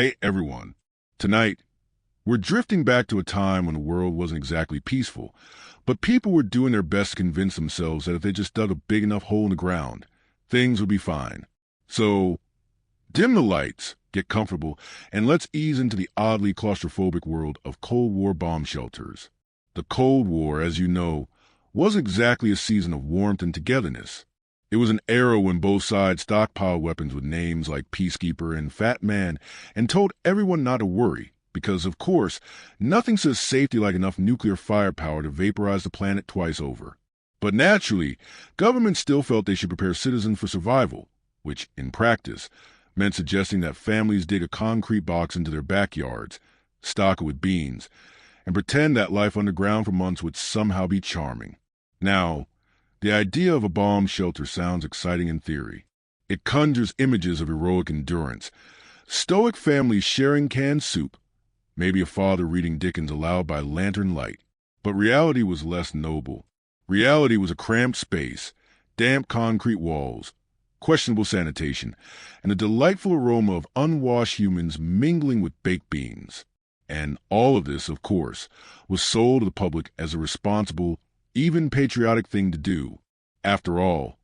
Hey everyone. Tonight, we're drifting back to a time when the world wasn't exactly peaceful, but people were doing their best to convince themselves that if they just dug a big enough hole in the ground, things would be fine. So, dim the lights, get comfortable, and let's ease into the oddly claustrophobic world of Cold War bomb shelters. The Cold War, as you know, wasn't exactly a season of warmth and togetherness. It was an era when both sides stockpiled weapons with names like Peacekeeper and Fat Man and told everyone not to worry because, of course, nothing says safety like enough nuclear firepower to vaporize the planet twice over. But naturally, governments still felt they should prepare citizens for survival, which, in practice, meant suggesting that families dig a concrete box into their backyards, stock it with beans, and pretend that life underground for months would somehow be charming. Now, the idea of a bomb shelter sounds exciting in theory. It conjures images of heroic endurance, stoic families sharing canned soup, maybe a father reading Dickens aloud by lantern light. But reality was less noble. Reality was a cramped space, damp concrete walls, questionable sanitation, and a delightful aroma of unwashed humans mingling with baked beans. And all of this, of course, was sold to the public as a responsible, even patriotic thing to do. After all,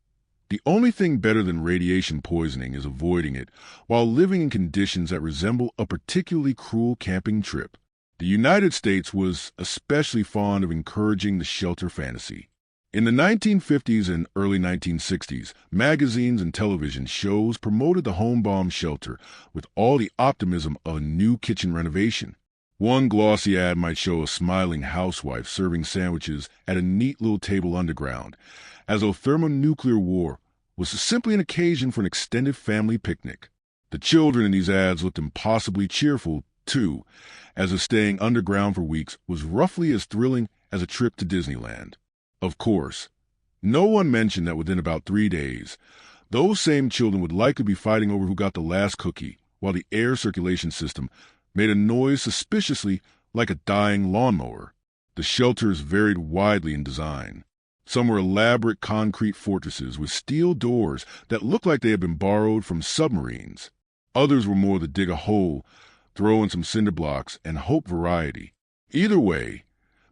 the only thing better than radiation poisoning is avoiding it while living in conditions that resemble a particularly cruel camping trip. The United States was especially fond of encouraging the shelter fantasy. In the 1950s and early 1960s, magazines and television shows promoted the home bomb shelter with all the optimism of a new kitchen renovation. One glossy ad might show a smiling housewife serving sandwiches at a neat little table underground, as though thermonuclear war was simply an occasion for an extended family picnic. The children in these ads looked impossibly cheerful, too, as if staying underground for weeks was roughly as thrilling as a trip to Disneyland. Of course, no one mentioned that within about 3 days, those same children would likely be fighting over who got the last cookie, while the air circulation system made a noise suspiciously like a dying lawnmower. The shelters varied widely in design. Some were elaborate concrete fortresses with steel doors that looked like they had been borrowed from submarines. Others were more the dig a hole, throw in some cinder blocks, and hope variety. Either way,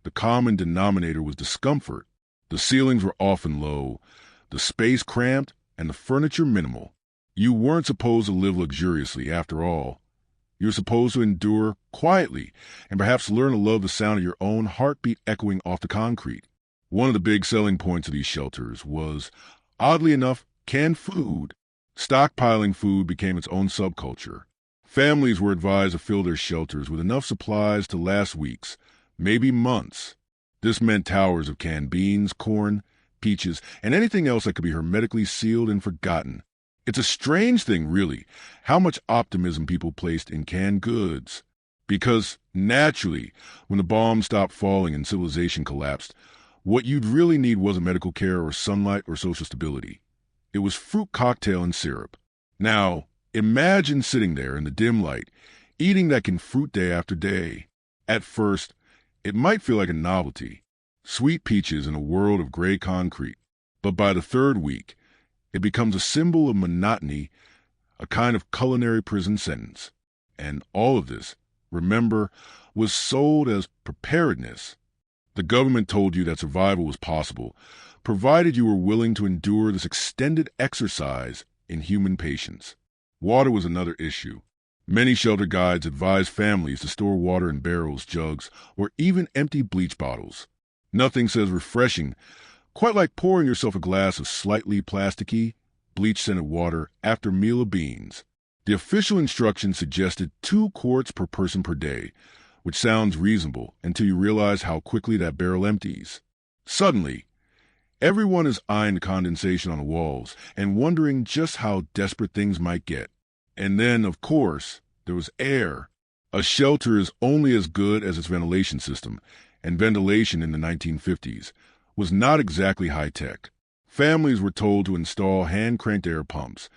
the common denominator was discomfort. The ceilings were often low, the space cramped, and the furniture minimal. You weren't supposed to live luxuriously, after all. You were supposed to endure quietly and perhaps learn to love the sound of your own heartbeat echoing off the concrete. One of the big selling points of these shelters was, oddly enough, canned food. Stockpiling food became its own subculture. Families were advised to fill their shelters with enough supplies to last weeks, maybe months. This meant towers of canned beans, corn, peaches, and anything else that could be hermetically sealed and forgotten. It's a strange thing, really, how much optimism people placed in canned goods. Because, naturally, when the bombs stopped falling and civilization collapsed, what you'd really need wasn't medical care or sunlight or social stability. It was fruit cocktail and syrup. Now, imagine sitting there in the dim light, eating that canned fruit day after day. At first, it might feel like a novelty. Sweet peaches in a world of gray concrete. But by the third week, it becomes a symbol of monotony, a kind of culinary prison sentence. And all of this, remember, was sold as preparedness. The government told you that survival was possible, provided you were willing to endure this extended exercise in human patience. Water was another issue. Many shelter guides advised families to store water in barrels, jugs, or even empty bleach bottles. Nothing says refreshing quite like pouring yourself a glass of slightly plasticky, bleach-scented water after a meal of beans. The official instructions suggested 2 quarts per person per day, which sounds reasonable until you realize how quickly that barrel empties. Suddenly, everyone is eyeing the condensation on the walls and wondering just how desperate things might get. And then, of course, there was air. A shelter is only as good as its ventilation system, and ventilation in the 1950s was not exactly high-tech. Families were told to install hand-cranked air pumps,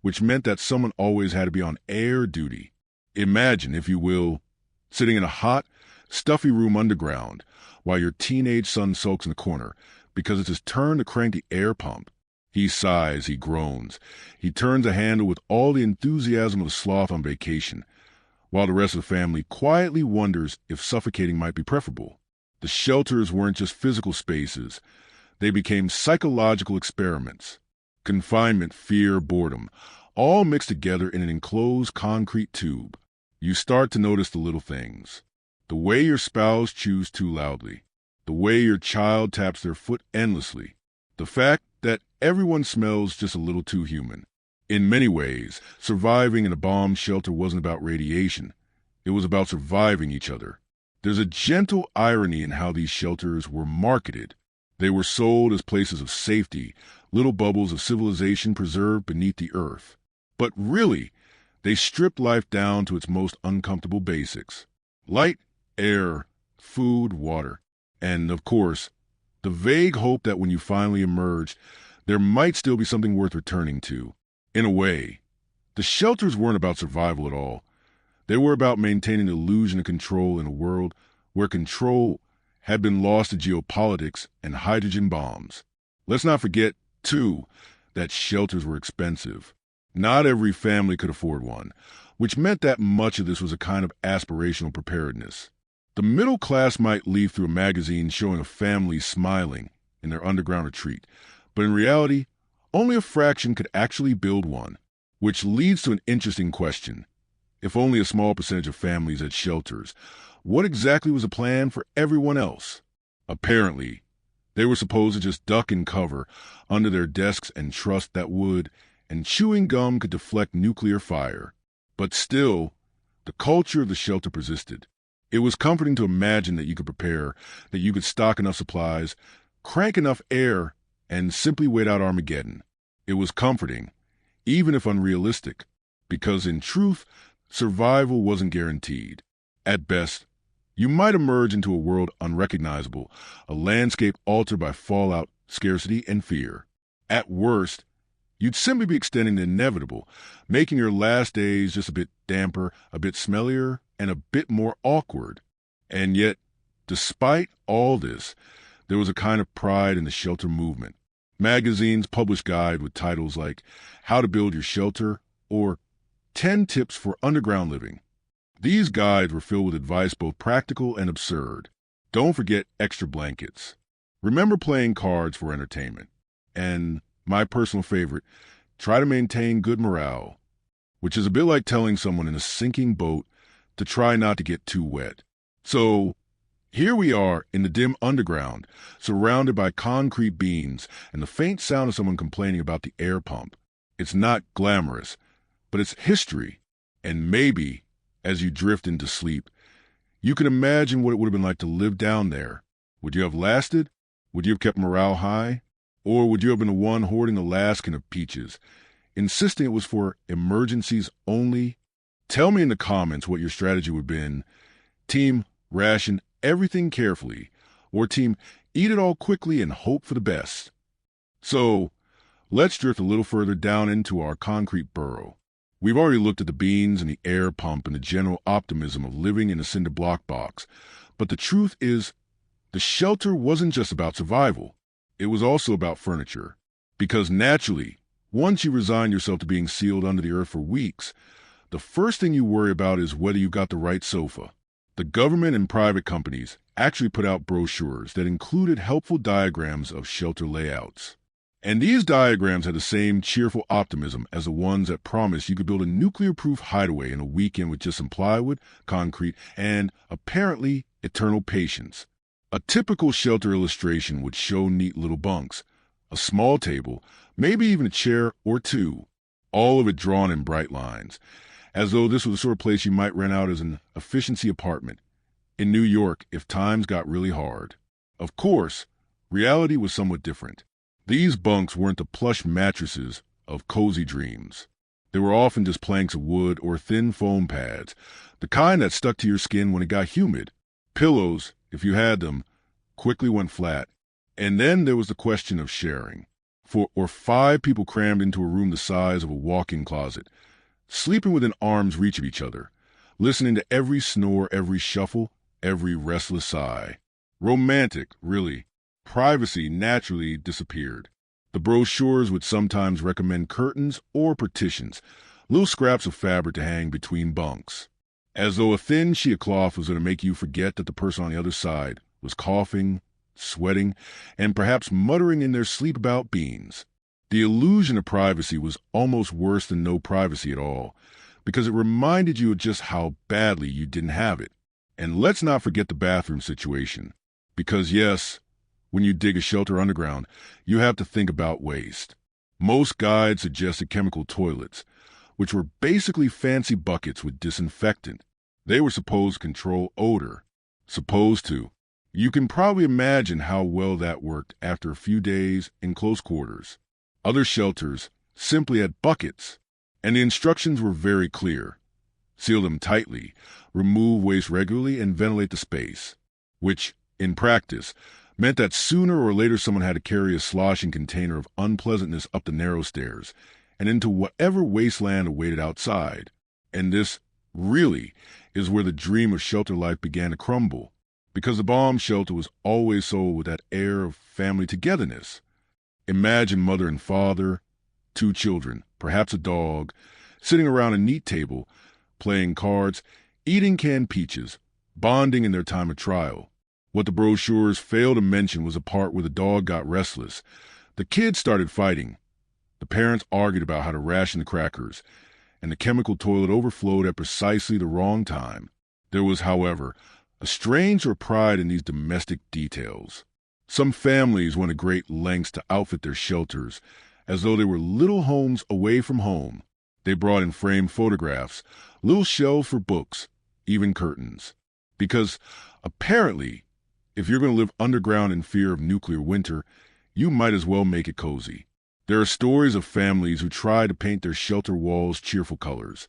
which meant that someone always had to be on air duty. Imagine, if you will, sitting in a hot, stuffy room underground while your teenage son sulks in the corner because it's his turn to crank the air pump. He sighs, he groans, he turns a handle with all the enthusiasm of a sloth on vacation, while the rest of the family quietly wonders if suffocating might be preferable. The shelters weren't just physical spaces. They became psychological experiments. Confinement, fear, boredom, all mixed together in an enclosed concrete tube. You start to notice the little things. The way your spouse chews too loudly. The way your child taps their foot endlessly. The fact that everyone smells just a little too human. In many ways, surviving in a bomb shelter wasn't about radiation. It was about surviving each other. There's a gentle irony in how these shelters were marketed. They were sold as places of safety, little bubbles of civilization preserved beneath the earth. But really, they stripped life down to its most uncomfortable basics. Light, air, food, water. And, of course, the vague hope that when you finally emerged, there might still be something worth returning to. In a way, the shelters weren't about survival at all. They were about maintaining the illusion of control in a world where control had been lost to geopolitics and hydrogen bombs. Let's not forget, too, that shelters were expensive. Not every family could afford one, which meant that much of this was a kind of aspirational preparedness. The middle class might leaf through a magazine showing a family smiling in their underground retreat, but in reality, only a fraction could actually build one, which leads to an interesting question. If only a small percentage of families had shelters, what exactly was the plan for everyone else? Apparently, they were supposed to just duck and cover under their desks and trust that wood and chewing gum could deflect nuclear fire. But still, the culture of the shelter persisted. It was comforting to imagine that you could prepare, that you could stock enough supplies, crank enough air, and simply wait out Armageddon. It was comforting, even if unrealistic, because in truth, survival wasn't guaranteed. At best, you might emerge into a world unrecognizable, a landscape altered by fallout, scarcity, and fear. At worst, you'd simply be extending the inevitable, making your last days just a bit damper, a bit smellier, and a bit more awkward. And yet, despite all this, there was a kind of pride in the shelter movement. Magazines published guides with titles like How to Build Your Shelter or 10 Tips for Underground Living. These guides were filled with advice both practical and absurd. Don't forget extra blankets. Remember playing cards for entertainment. And my personal favorite, try to maintain good morale, which is a bit like telling someone in a sinking boat to try not to get too wet. So, here we are in the dim underground, surrounded by concrete beams and the faint sound of someone complaining about the air pump. It's not glamorous, but it's history. And maybe, as you drift into sleep, you can imagine what it would have been like to live down there. Would you have lasted? Would you have kept morale high? Or would you have been the one hoarding the last can of peaches, insisting it was for emergencies only? Tell me in the comments what your strategy would have been. Team, ration everything carefully, or team, eat it all quickly and hope for the best. So, let's drift a little further down into our concrete burrow. We've already looked at the beans and the air pump and the general optimism of living in a cinder block box, but the truth is, the shelter wasn't just about survival. It was also about furniture. Because naturally, once you resign yourself to being sealed under the earth for weeks, the first thing you worry about is whether you got the right sofa. The government and private companies actually put out brochures that included helpful diagrams of shelter layouts. And these diagrams had the same cheerful optimism as the ones that promised you could build a nuclear-proof hideaway in a weekend with just some plywood, concrete, and, apparently, eternal patience. A typical shelter illustration would show neat little bunks, a small table, maybe even a chair or two, all of it drawn in bright lines, as though this was the sort of place you might rent out as an efficiency apartment in New York if times got really hard. Of course, reality was somewhat different. These bunks weren't the plush mattresses of cozy dreams. They were often just planks of wood or thin foam pads, the kind that stuck to your skin when it got humid. Pillows, if you had them, quickly went flat. And then there was the question of sharing. 4 or 5 people crammed into a room the size of a walk-in closet, sleeping within arm's reach of each other, listening to every snore, every shuffle, every restless sigh. Romantic, really. Privacy naturally disappeared. The brochures would sometimes recommend curtains or partitions, little scraps of fabric to hang between bunks. as though a thin sheet of cloth was going to make you forget that the person on the other side was coughing, sweating, and perhaps muttering in their sleep about beans. The illusion of privacy was almost worse than no privacy at all, because it reminded you of just how badly you didn't have it. And let's not forget the bathroom situation, because yes, when you dig a shelter underground, you have to think about waste. Most guides suggested chemical toilets, which were basically fancy buckets with disinfectant. They were supposed to control odor. Supposed to. You can probably imagine how well that worked after a few days in close quarters. Other shelters simply had buckets, and the instructions were very clear. Seal them tightly, remove waste regularly, and ventilate the space, which, in practice, meant that sooner or later someone had to carry a sloshing container of unpleasantness up the narrow stairs and into whatever wasteland awaited outside. And this, really, is where the dream of shelter life began to crumble, because the bomb shelter was always sold with that air of family togetherness. Imagine mother and father, 2 children, perhaps a dog, sitting around a neat table, playing cards, eating canned peaches, bonding in their time of trial. What the brochures failed to mention was a part where the dog got restless. The kids started fighting. The parents argued about how to ration the crackers, and the chemical toilet overflowed at precisely the wrong time. There was, however, a strange pride in these domestic details. Some families went to great lengths to outfit their shelters, as though they were little homes away from home. They brought in framed photographs, little shelves for books, even curtains. Because, apparently, if you're going to live underground in fear of nuclear winter, you might as well make it cozy. There are stories of families who tried to paint their shelter walls cheerful colors,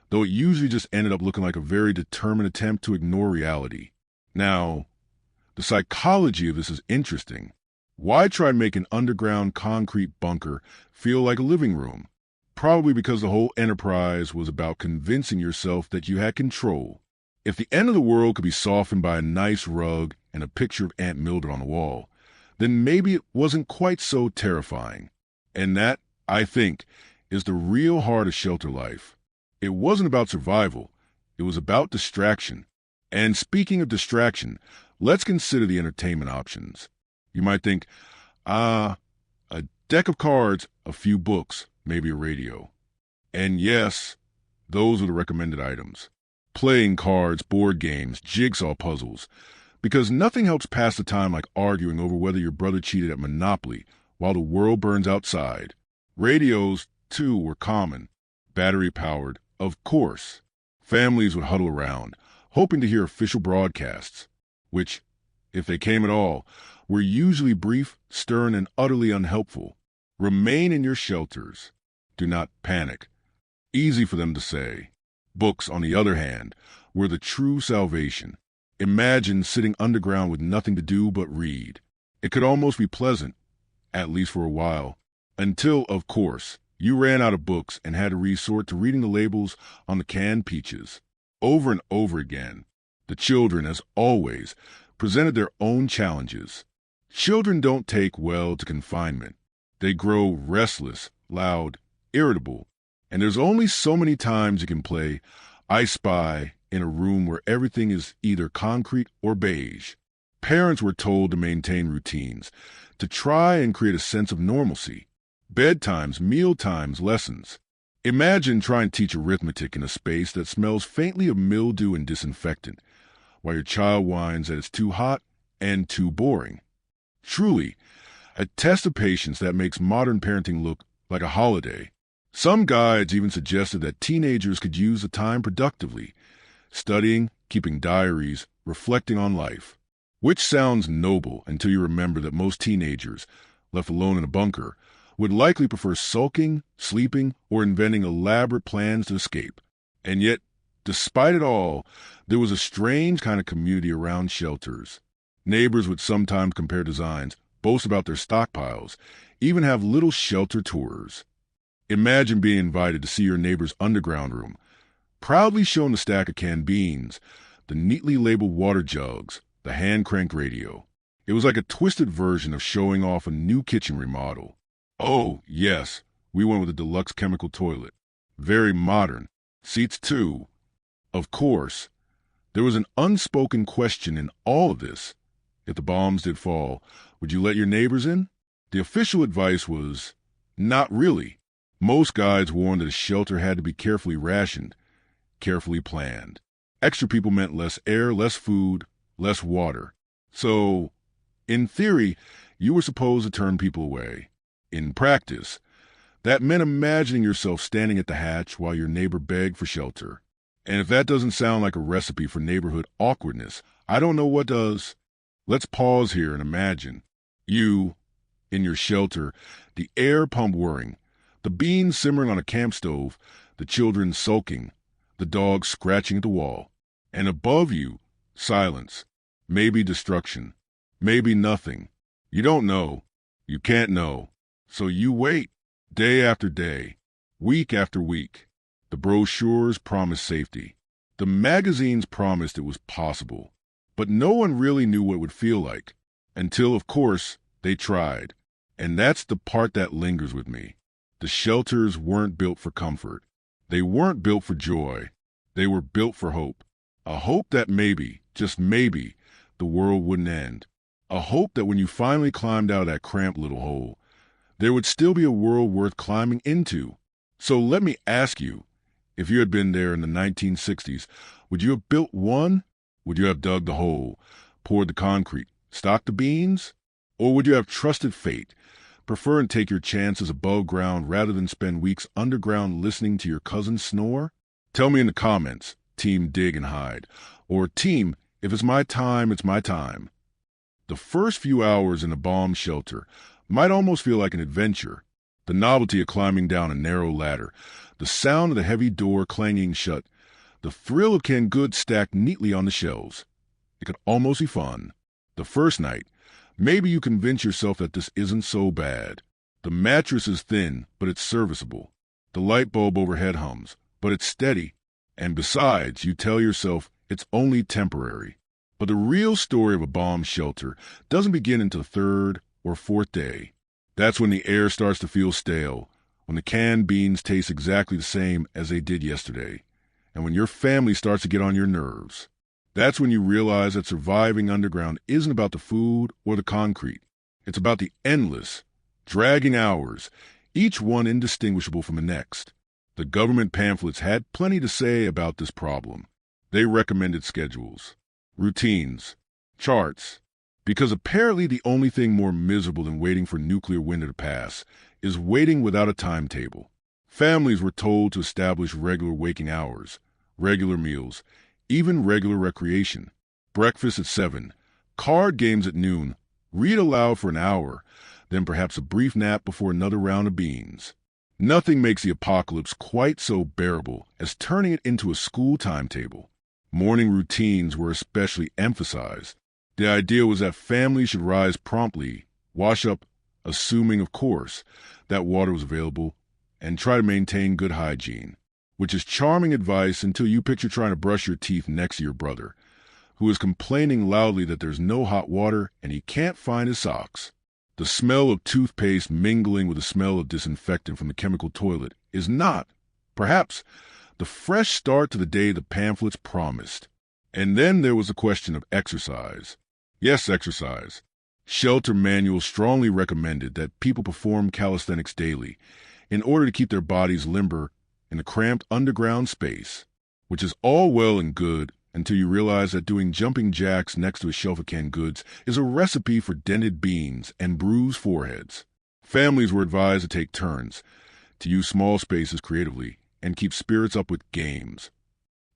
though it usually just ended up looking like a very determined attempt to ignore reality. Now, the psychology of this is interesting. Why try to make an underground concrete bunker feel like a living room? Probably because the whole enterprise was about convincing yourself that you had control. If the end of the world could be softened by a nice rug and a picture of Aunt Mildred on the wall, then maybe it wasn't quite so terrifying. And that, I think, is the real heart of shelter life. It wasn't about survival. It was about distraction. And speaking of distraction, let's consider the entertainment options. You might think, a deck of cards, a few books, maybe a radio. And yes, those are the recommended items. Playing cards, board games, jigsaw puzzles, because nothing helps pass the time like arguing over whether your brother cheated at Monopoly while the world burns outside. Radios, too, were common. Battery-powered, of course. Families would huddle around, hoping to hear official broadcasts, which, if they came at all, were usually brief, stern, and utterly unhelpful. Remain in your shelters. Do not panic. Easy for them to say. Books, on the other hand, were the true salvation. Imagine sitting underground with nothing to do but read. It could almost be pleasant, at least for a while, until, of course, you ran out of books and had to resort to reading the labels on the canned peaches. Over and over again, the children, as always, presented their own challenges. Children don't take well to confinement. They grow restless, loud, irritable, and there's only so many times you can play I Spy in a room where everything is either concrete or beige. Parents were told to maintain routines, to try and create a sense of normalcy. Bedtimes, mealtimes, lessons. Imagine trying to teach arithmetic in a space that smells faintly of mildew and disinfectant, while your child whines that it's too hot and too boring. Truly, a test of patience that makes modern parenting look like a holiday. Some guides even suggested that teenagers could use the time productively, studying, keeping diaries, reflecting on life. Which sounds noble until you remember that most teenagers, left alone in a bunker, would likely prefer sulking, sleeping, or inventing elaborate plans to escape. And yet, despite it all, there was a strange kind of community around shelters. Neighbors would sometimes compare designs, boast about their stockpiles, even have little shelter tours. Imagine being invited to see your neighbor's underground room, proudly shown the stack of canned beans, the neatly labeled water jugs, the hand-cranked radio. It was like a twisted version of showing off a new kitchen remodel. Oh, yes, we went with a deluxe chemical toilet. Very modern. Seats, too. Of course, there was an unspoken question in all of this. If the bombs did fall, would you let your neighbors in? The official advice was, not really. Most guides warned that a shelter had to be carefully rationed, carefully planned. Extra people meant less air, less food, less water. So, in theory, you were supposed to turn people away. In practice, that meant imagining yourself standing at the hatch while your neighbor begged for shelter. And if that doesn't sound like a recipe for neighborhood awkwardness, I don't know what does. Let's pause here and imagine. You, in your shelter, the air pump whirring, the beans simmering on a camp stove, the children sulking, the dog scratching at the wall. And above you, silence, maybe destruction, maybe nothing. You don't know. You can't know. So you wait, day after day, week after week. The brochures promised safety. The magazines promised it was possible. But no one really knew what it would feel like. Until, of course, they tried. And that's the part that lingers with me. The shelters weren't built for comfort. They weren't built for joy. They were built for hope. A hope that maybe, just maybe, the world wouldn't end. A hope that when you finally climbed out of that cramped little hole, there would still be a world worth climbing into. So let me ask you, if you had been there in the 1960s, would you have built one? Would you have dug the hole, poured the concrete, stocked the beans? Or would you have trusted fate, prefer and take your chances above ground rather than spend weeks underground listening to your cousin snore? Tell me in the comments, Team Dig and Hide, or Team, if it's my time, it's my time. The first few hours in a bomb shelter might almost feel like an adventure. The novelty of climbing down a narrow ladder, the sound of the heavy door clanging shut, the thrill of canned goods stacked neatly on the shelves. It could almost be fun. The first night, maybe you convince yourself that this isn't so bad. The mattress is thin, but it's serviceable. The light bulb overhead hums, but it's steady. And besides, you tell yourself it's only temporary. But the real story of a bomb shelter doesn't begin until the third or fourth day. That's when the air starts to feel stale, when the canned beans taste exactly the same as they did yesterday, and when your family starts to get on your nerves. That's when you realize that surviving underground isn't about the food or the concrete. It's about the endless, dragging hours, each one indistinguishable from the next. The government pamphlets had plenty to say about this problem. They recommended schedules, routines, charts, because apparently the only thing more miserable than waiting for nuclear winter to pass is waiting without a timetable. Families were told to establish regular waking hours, regular meals, even regular recreation. Breakfast at 7, card games at noon, read aloud for an hour, then perhaps a brief nap before another round of beans. Nothing makes the apocalypse quite so bearable as turning it into a school timetable. Morning routines were especially emphasized. The idea was that families should rise promptly, wash up, assuming, of course, that water was available, and try to maintain good hygiene, which is charming advice until you picture trying to brush your teeth next to your brother, who is complaining loudly that there's no hot water and he can't find his socks. The smell of toothpaste mingling with the smell of disinfectant from the chemical toilet is not, perhaps, the fresh start to the day the pamphlets promised. And then there was the question of exercise. Yes, exercise. Shelter manuals strongly recommended that people perform calisthenics daily in order to keep their bodies limber in a cramped underground space, which is all well and good until you realize that doing jumping jacks next to a shelf of canned goods is a recipe for dented beans and bruised foreheads. Families were advised to take turns, to use small spaces creatively, and keep spirits up with games.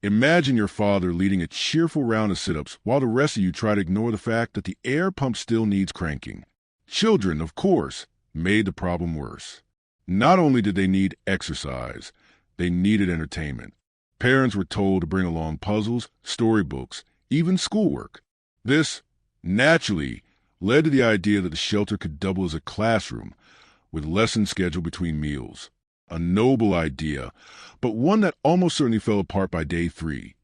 Imagine your father leading a cheerful round of sit-ups while the rest of you try to ignore the fact that the air pump still needs cranking. Children, of course, made the problem worse. Not only did they need exercise, they needed entertainment. Parents were told to bring along puzzles, storybooks, even schoolwork. This, naturally, led to the idea that the shelter could double as a classroom, with lessons scheduled between meals. A noble idea, but one that almost certainly fell apart by day 3,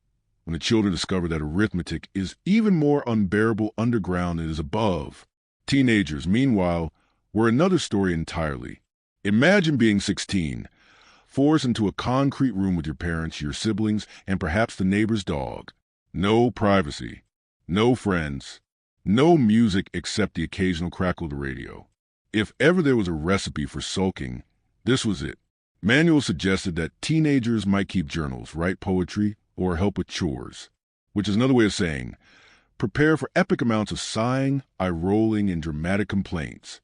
when the children discovered that arithmetic is even more unbearable underground than it is above. Teenagers, meanwhile, were another story entirely. Imagine being 16, forced into a concrete room with your parents, your siblings, and perhaps the neighbor's dog. No privacy, no friends, no music except the occasional crackle of the radio. If ever there was a recipe for sulking, this was it. Manual suggested that teenagers might keep journals, write poetry, or help with chores, which is another way of saying, prepare for epic amounts of sighing, eye-rolling, and dramatic complaints.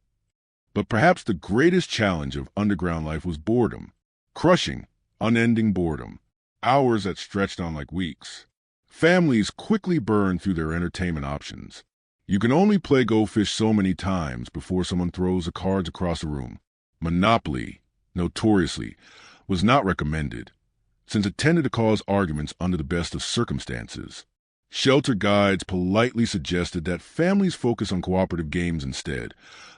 But perhaps the greatest challenge of underground life was boredom. Crushing, unending boredom. Hours that stretched on like weeks. Families quickly burned through their entertainment options. You can only play Go Fish so many times before someone throws the cards across the room. Monopoly, notoriously, was not recommended, since it tended to cause arguments under the best of circumstances. Shelter guides politely suggested that families focus on cooperative games instead,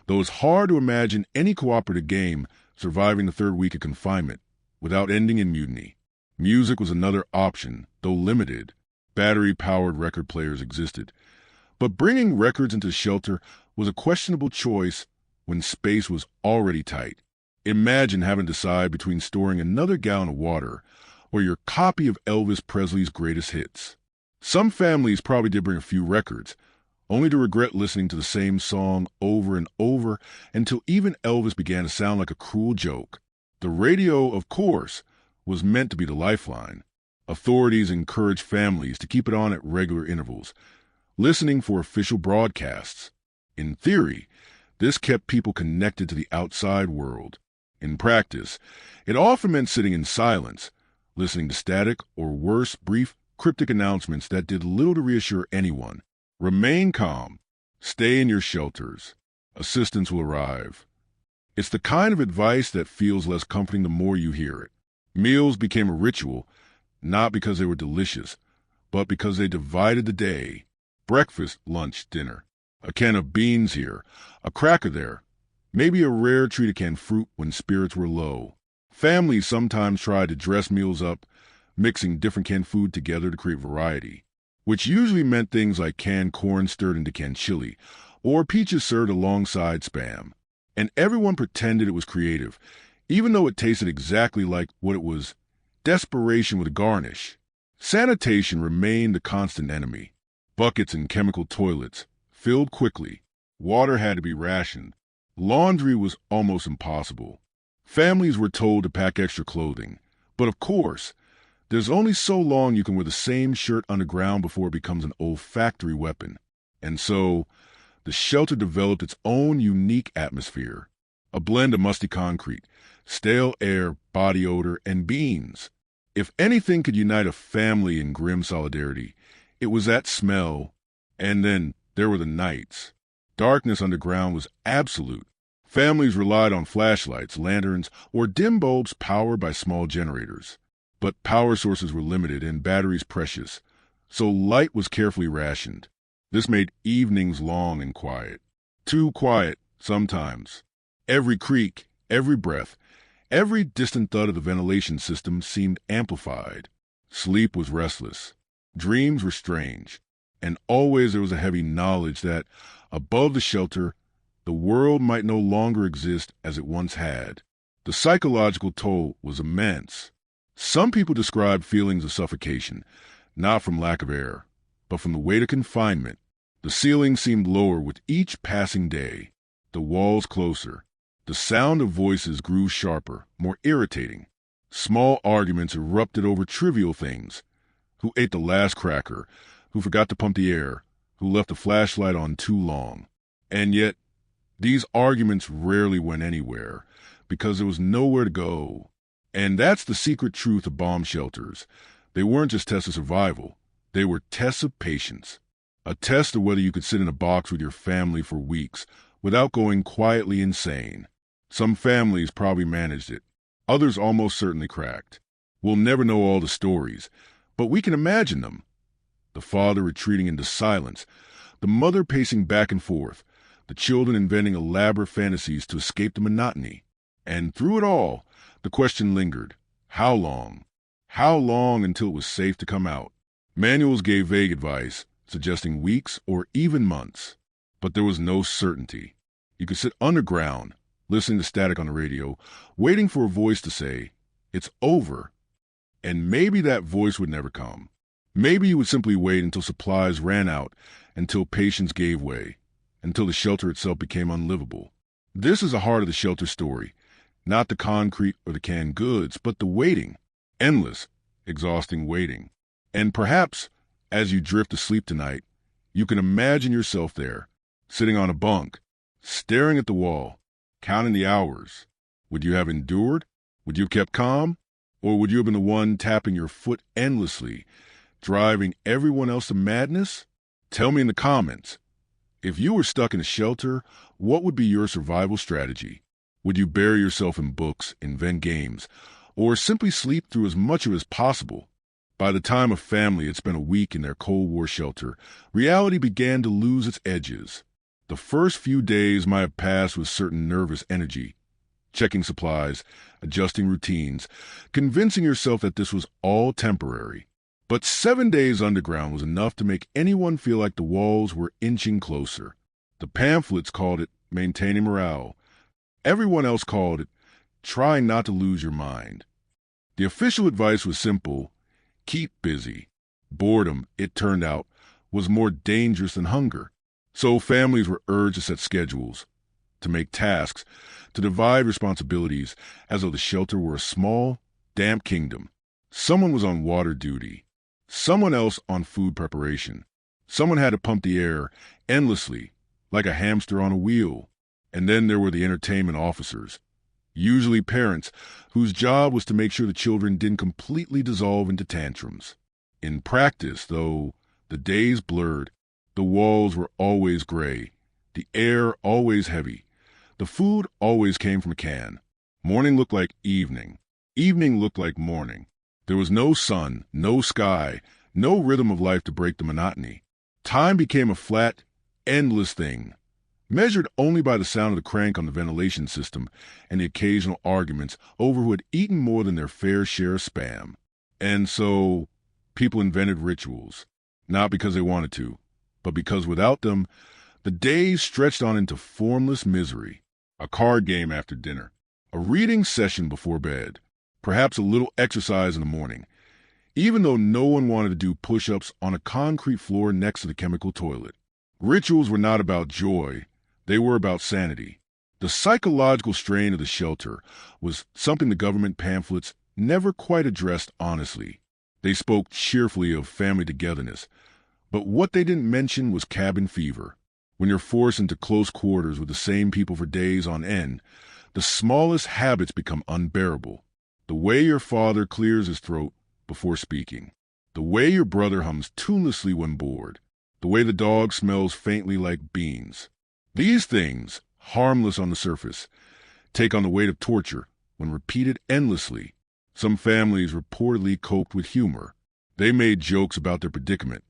though it's hard to imagine any cooperative game surviving the third week of confinement without ending in mutiny. Music was another option, though limited. Battery-powered record players existed. But bringing records into shelter was a questionable choice when space was already tight. Imagine having to decide between storing another gallon of water or your copy of Elvis Presley's greatest hits. Some families probably did bring a few records, only to regret listening to the same song over and over until even Elvis began to sound like a cruel joke. The radio, of course, was meant to be the lifeline. Authorities encouraged families to keep it on at regular intervals, listening for official broadcasts. In theory, this kept people connected to the outside world. In practice, it often meant sitting in silence, listening to static or worse, brief, cryptic announcements that did little to reassure anyone. Remain calm. Stay in your shelters. Assistance will arrive. It's the kind of advice that feels less comforting the more you hear it. Meals became a ritual, not because they were delicious, but because they divided the day. Breakfast, lunch, dinner. A can of beans here, a cracker there. Maybe a rare treat of canned fruit when spirits were low. Families sometimes tried to dress meals up, mixing different canned food together to create variety, which usually meant things like canned corn stirred into canned chili, or peaches served alongside Spam. And everyone pretended it was creative, even though it tasted exactly like what it was, desperation with a garnish. Sanitation remained the constant enemy. Buckets and chemical toilets, filled quickly. Water had to be rationed. Laundry was almost impossible. Families were told to pack extra clothing. But of course, there's only so long you can wear the same shirt underground before it becomes an olfactory weapon. And so, the shelter developed its own unique atmosphere. A blend of musty concrete, stale air, body odor, and beans. If anything could unite a family in grim solidarity, it was that smell. And then there were the nights. Darkness underground was absolute. Families relied on flashlights, lanterns, or dim bulbs powered by small generators. But power sources were limited and batteries precious, so light was carefully rationed. This made evenings long and quiet. Too quiet, sometimes. Every creak, every breath, every distant thud of the ventilation system seemed amplified. Sleep was restless. Dreams were strange. And always there was a heavy knowledge that, above the shelter, the world might no longer exist as it once had. The psychological toll was immense. Some people described feelings of suffocation, not from lack of air, but from the weight of confinement. The ceiling seemed lower with each passing day, the walls closer. The sound of voices grew sharper, more irritating. Small arguments erupted over trivial things. Who ate the last cracker? Who forgot to pump the air? Who left the flashlight on too long? And yet, these arguments rarely went anywhere, because there was nowhere to go. And that's the secret truth of bomb shelters. They weren't just tests of survival. They were tests of patience. A test of whether you could sit in a box with your family for weeks without going quietly insane. Some families probably managed it. Others almost certainly cracked. We'll never know all the stories, but we can imagine them. The father retreating into silence, the mother pacing back and forth, the children inventing elaborate fantasies to escape the monotony. And through it all, the question lingered. How long? How long until it was safe to come out? Manuals gave vague advice, suggesting weeks or even months. But there was no certainty. You could sit underground, listening to static on the radio, waiting for a voice to say, it's over, and maybe that voice would never come. Maybe you would simply wait until supplies ran out, until patience gave way, until the shelter itself became unlivable. This is the heart of the shelter story, not the concrete or the canned goods, but the waiting, endless, exhausting waiting. And perhaps, as you drift to sleep tonight, you can imagine yourself there, sitting on a bunk, staring at the wall, counting the hours. Would you have endured? Would you have kept calm? Or would you have been the one tapping your foot endlessly, driving everyone else to madness? Tell me in the comments. If you were stuck in a shelter, what would be your survival strategy? Would you bury yourself in books, invent games, or simply sleep through as much of it as possible? By the time a family had spent a week in their Cold War shelter, reality began to lose its edges. The first few days might have passed with certain nervous energy, checking supplies, adjusting routines, convincing yourself that this was all temporary. But 7 days underground was enough to make anyone feel like the walls were inching closer. The pamphlets called it maintaining morale. Everyone else called it trying not to lose your mind. The official advice was simple: keep busy. Boredom, it turned out, was more dangerous than hunger. So families were urged to set schedules, to make tasks, to divide responsibilities as though the shelter were a small, damp kingdom. Someone was on water duty. Someone else on food preparation. Someone had to pump the air endlessly, like a hamster on a wheel. And then there were the entertainment officers, usually parents, whose job was to make sure the children didn't completely dissolve into tantrums. In practice, though, the days blurred. The walls were always gray, the air always heavy. The food always came from a can. Morning looked like evening. Evening looked like morning. There was no sun, no sky, no rhythm of life to break the monotony. Time became a flat, endless thing, measured only by the sound of the crank on the ventilation system and the occasional arguments over who had eaten more than their fair share of Spam. And so, people invented rituals, not because they wanted to, but because without them, the days stretched on into formless misery. A card game after dinner, a reading session before bed, perhaps a little exercise in the morning, even though no one wanted to do push-ups on a concrete floor next to the chemical toilet. Rituals were not about joy, they were about sanity. The psychological strain of the shelter was something the government pamphlets never quite addressed honestly. They spoke cheerfully of family togetherness, but what they didn't mention was cabin fever. When you're forced into close quarters with the same people for days on end, the smallest habits become unbearable. The way your father clears his throat before speaking, the way your brother hums tunelessly when bored, the way the dog smells faintly like beans. These things, harmless on the surface, take on the weight of torture when repeated endlessly. Some families reportedly coped with humor. They made jokes about their predicament,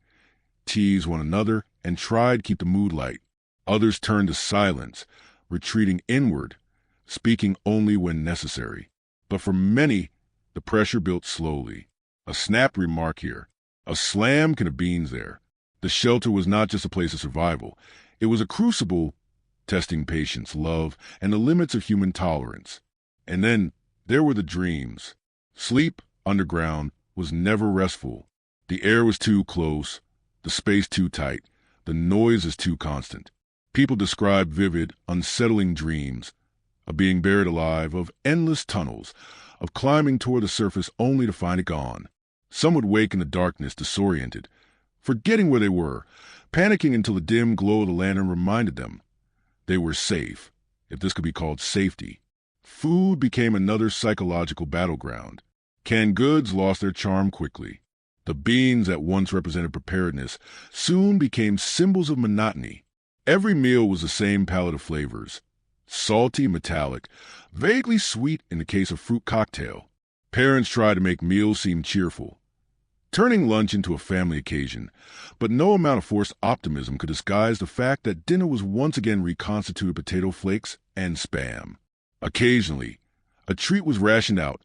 teased one another, and tried to keep the mood light. Others turned to silence, retreating inward, speaking only when necessary. But for many, the pressure built slowly. A snapped remark here, a slam can of beans there. The shelter was not just a place of survival. It was a crucible, testing patience, love, and the limits of human tolerance. And then there were the dreams. Sleep, underground, was never restful. The air was too close, the space too tight, the noise is too constant. People describe vivid, unsettling dreams, of being buried alive, of endless tunnels, of climbing toward the surface only to find it gone. Some would wake in the darkness disoriented, forgetting where they were, panicking until the dim glow of the lantern reminded them they were safe, if this could be called safety. Food became another psychological battleground. Canned goods lost their charm quickly. The beans that once represented preparedness soon became symbols of monotony. Every meal was the same palette of flavors. Salty, metallic, vaguely sweet in the case of fruit cocktail. Parents tried to make meals seem cheerful, turning lunch into a family occasion, but no amount of forced optimism could disguise the fact that dinner was once again reconstituted potato flakes and Spam. Occasionally, a treat was rationed out,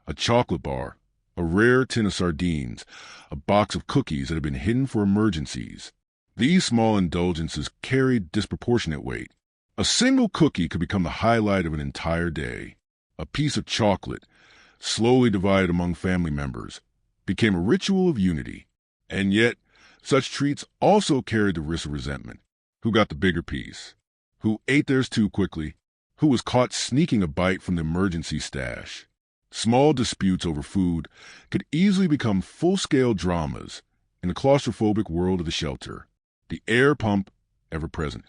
a chocolate bar, a rare tin of sardines, a box of cookies that had been hidden for emergencies. These small indulgences carried disproportionate weight. A single cookie could become the highlight of an entire day. A piece of chocolate, slowly divided among family members, became a ritual of unity. And yet, such treats also carried the risk of resentment. Who got the bigger piece? Who ate theirs too quickly? Who was caught sneaking a bite from the emergency stash? Small disputes over food could easily become full-scale dramas in the claustrophobic world of the shelter. The air pump, ever present,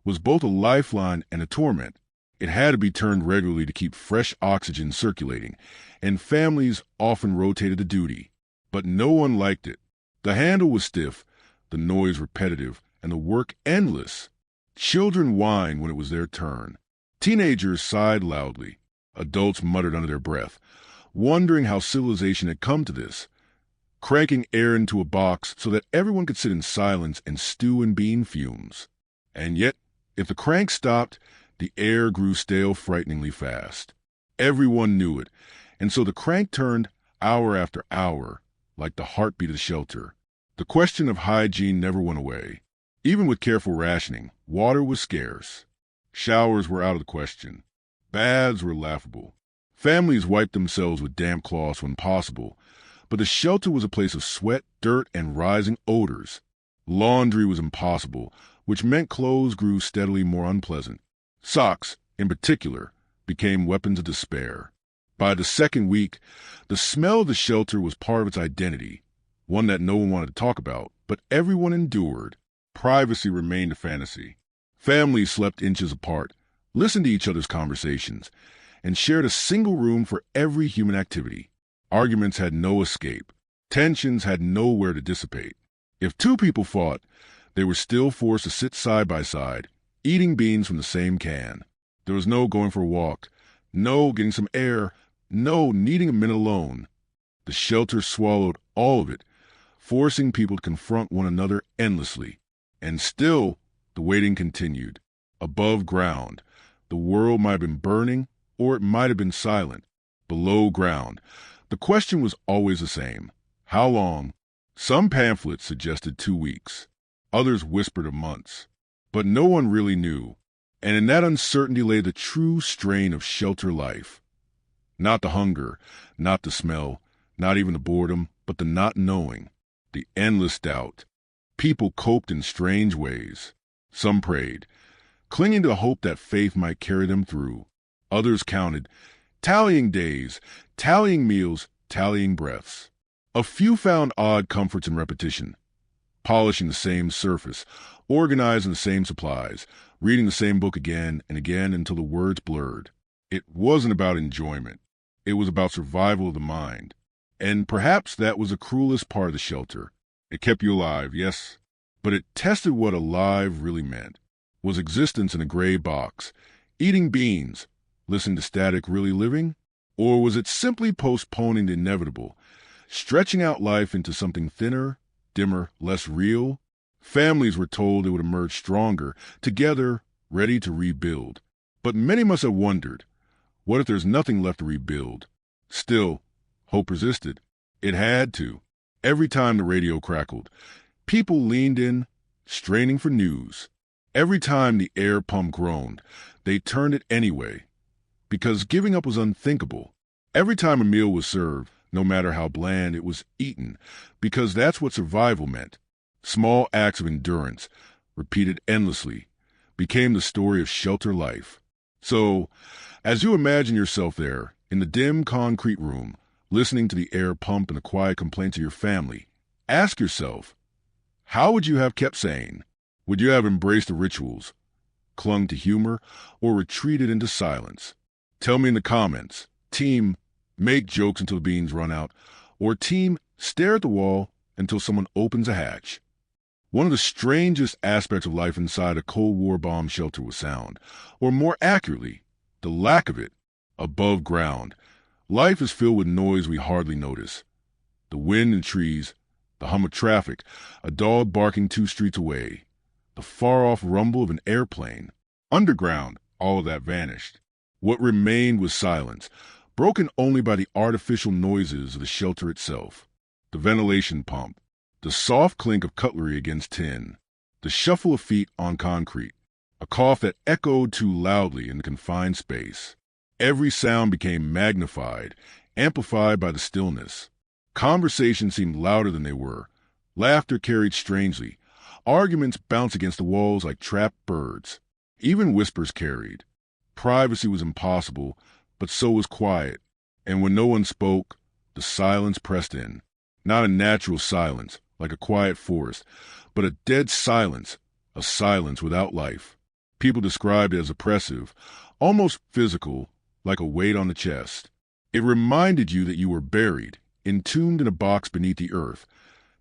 was both a lifeline and a torment. It had to be turned regularly to keep fresh oxygen circulating, and families often rotated the duty. But no one liked it. The handle was stiff, the noise repetitive, and the work endless. Children whined when it was their turn. Teenagers sighed loudly. Adults muttered under their breath, wondering how civilization had come to this. Cranking air into a box so that everyone could sit in silence and stew in bean fumes. And yet, if the crank stopped, the air grew stale frighteningly fast. Everyone knew it, and so the crank turned hour after hour, like the heartbeat of the shelter. The question of hygiene never went away. Even with careful rationing, water was scarce. Showers were out of the question. Baths were laughable. Families wiped themselves with damp cloths when possible, but the shelter was a place of sweat, dirt, and rising odors. Laundry was impossible, which meant clothes grew steadily more unpleasant. Socks, in particular, became weapons of despair. By the second week, the smell of the shelter was part of its identity, one that no one wanted to talk about, but everyone endured. Privacy remained a fantasy. Families slept inches apart, listened to each other's conversations, and shared a single room for every human activity. Arguments had no escape. Tensions had nowhere to dissipate. If two people fought, they were still forced to sit side by side, eating beans from the same can. There was no going for a walk, no getting some air, no needing a minute alone. The shelter swallowed all of it, forcing people to confront one another endlessly. And still, the waiting continued. Above ground, the world might have been burning, or it might have been silent. Below ground, the question was always the same. How long? Some pamphlets suggested 2 weeks. Others whispered of months. But no one really knew, and in that uncertainty lay the true strain of shelter life. Not the hunger, not the smell, not even the boredom, but the not knowing, the endless doubt. People coped in strange ways. Some prayed, clinging to the hope that faith might carry them through. Others counted, tallying days, tallying meals, tallying breaths. A few found odd comforts in repetition, polishing the same surface, organizing the same supplies, reading the same book again and again until the words blurred. It wasn't about enjoyment. It was about survival of the mind. And perhaps that was the cruelest part of the shelter. It kept you alive, yes, but it tested what alive really meant. Was existence in a gray box, eating beans, listening to static really living? Or was it simply postponing the inevitable, stretching out life into something thinner, dimmer, less real? Families were told they would emerge stronger, together, ready to rebuild. But many must have wondered, what if there's nothing left to rebuild? Still, hope resisted. It had to. Every time the radio crackled, people leaned in, straining for news. Every time the air pump groaned, they turned it anyway, because giving up was unthinkable. Every time a meal was served, no matter how bland, it was eaten, because that's what survival meant. Small acts of endurance, repeated endlessly, became the story of shelter life. So, as you imagine yourself there, in the dim concrete room, listening to the air pump and the quiet complaints of your family, ask yourself, how would you have kept sane? Would you have embraced the rituals, clung to humor, or retreated into silence? Tell me in the comments. Team, make jokes until the beans run out, or team, stare at the wall until someone opens a hatch. One of the strangest aspects of life inside a Cold War bomb shelter was sound, or more accurately, the lack of it, above ground. Life is filled with noise we hardly notice. The wind in trees, the hum of traffic, a dog barking 2 streets away, the far-off rumble of an airplane. Underground, all of that vanished. What remained was silence, broken only by the artificial noises of the shelter itself. The ventilation pump, the soft clink of cutlery against tin, the shuffle of feet on concrete, a cough that echoed too loudly in the confined space. Every sound became magnified, amplified by the stillness. Conversations seemed louder than they were. Laughter carried strangely. Arguments bounced against the walls like trapped birds. Even whispers carried. Privacy was impossible, but so was quiet. And when no one spoke, the silence pressed in. Not a natural silence, like a quiet forest, but a dead silence, a silence without life. People described it as oppressive, almost physical, like a weight on the chest. It reminded you that you were buried, entombed in a box beneath the earth,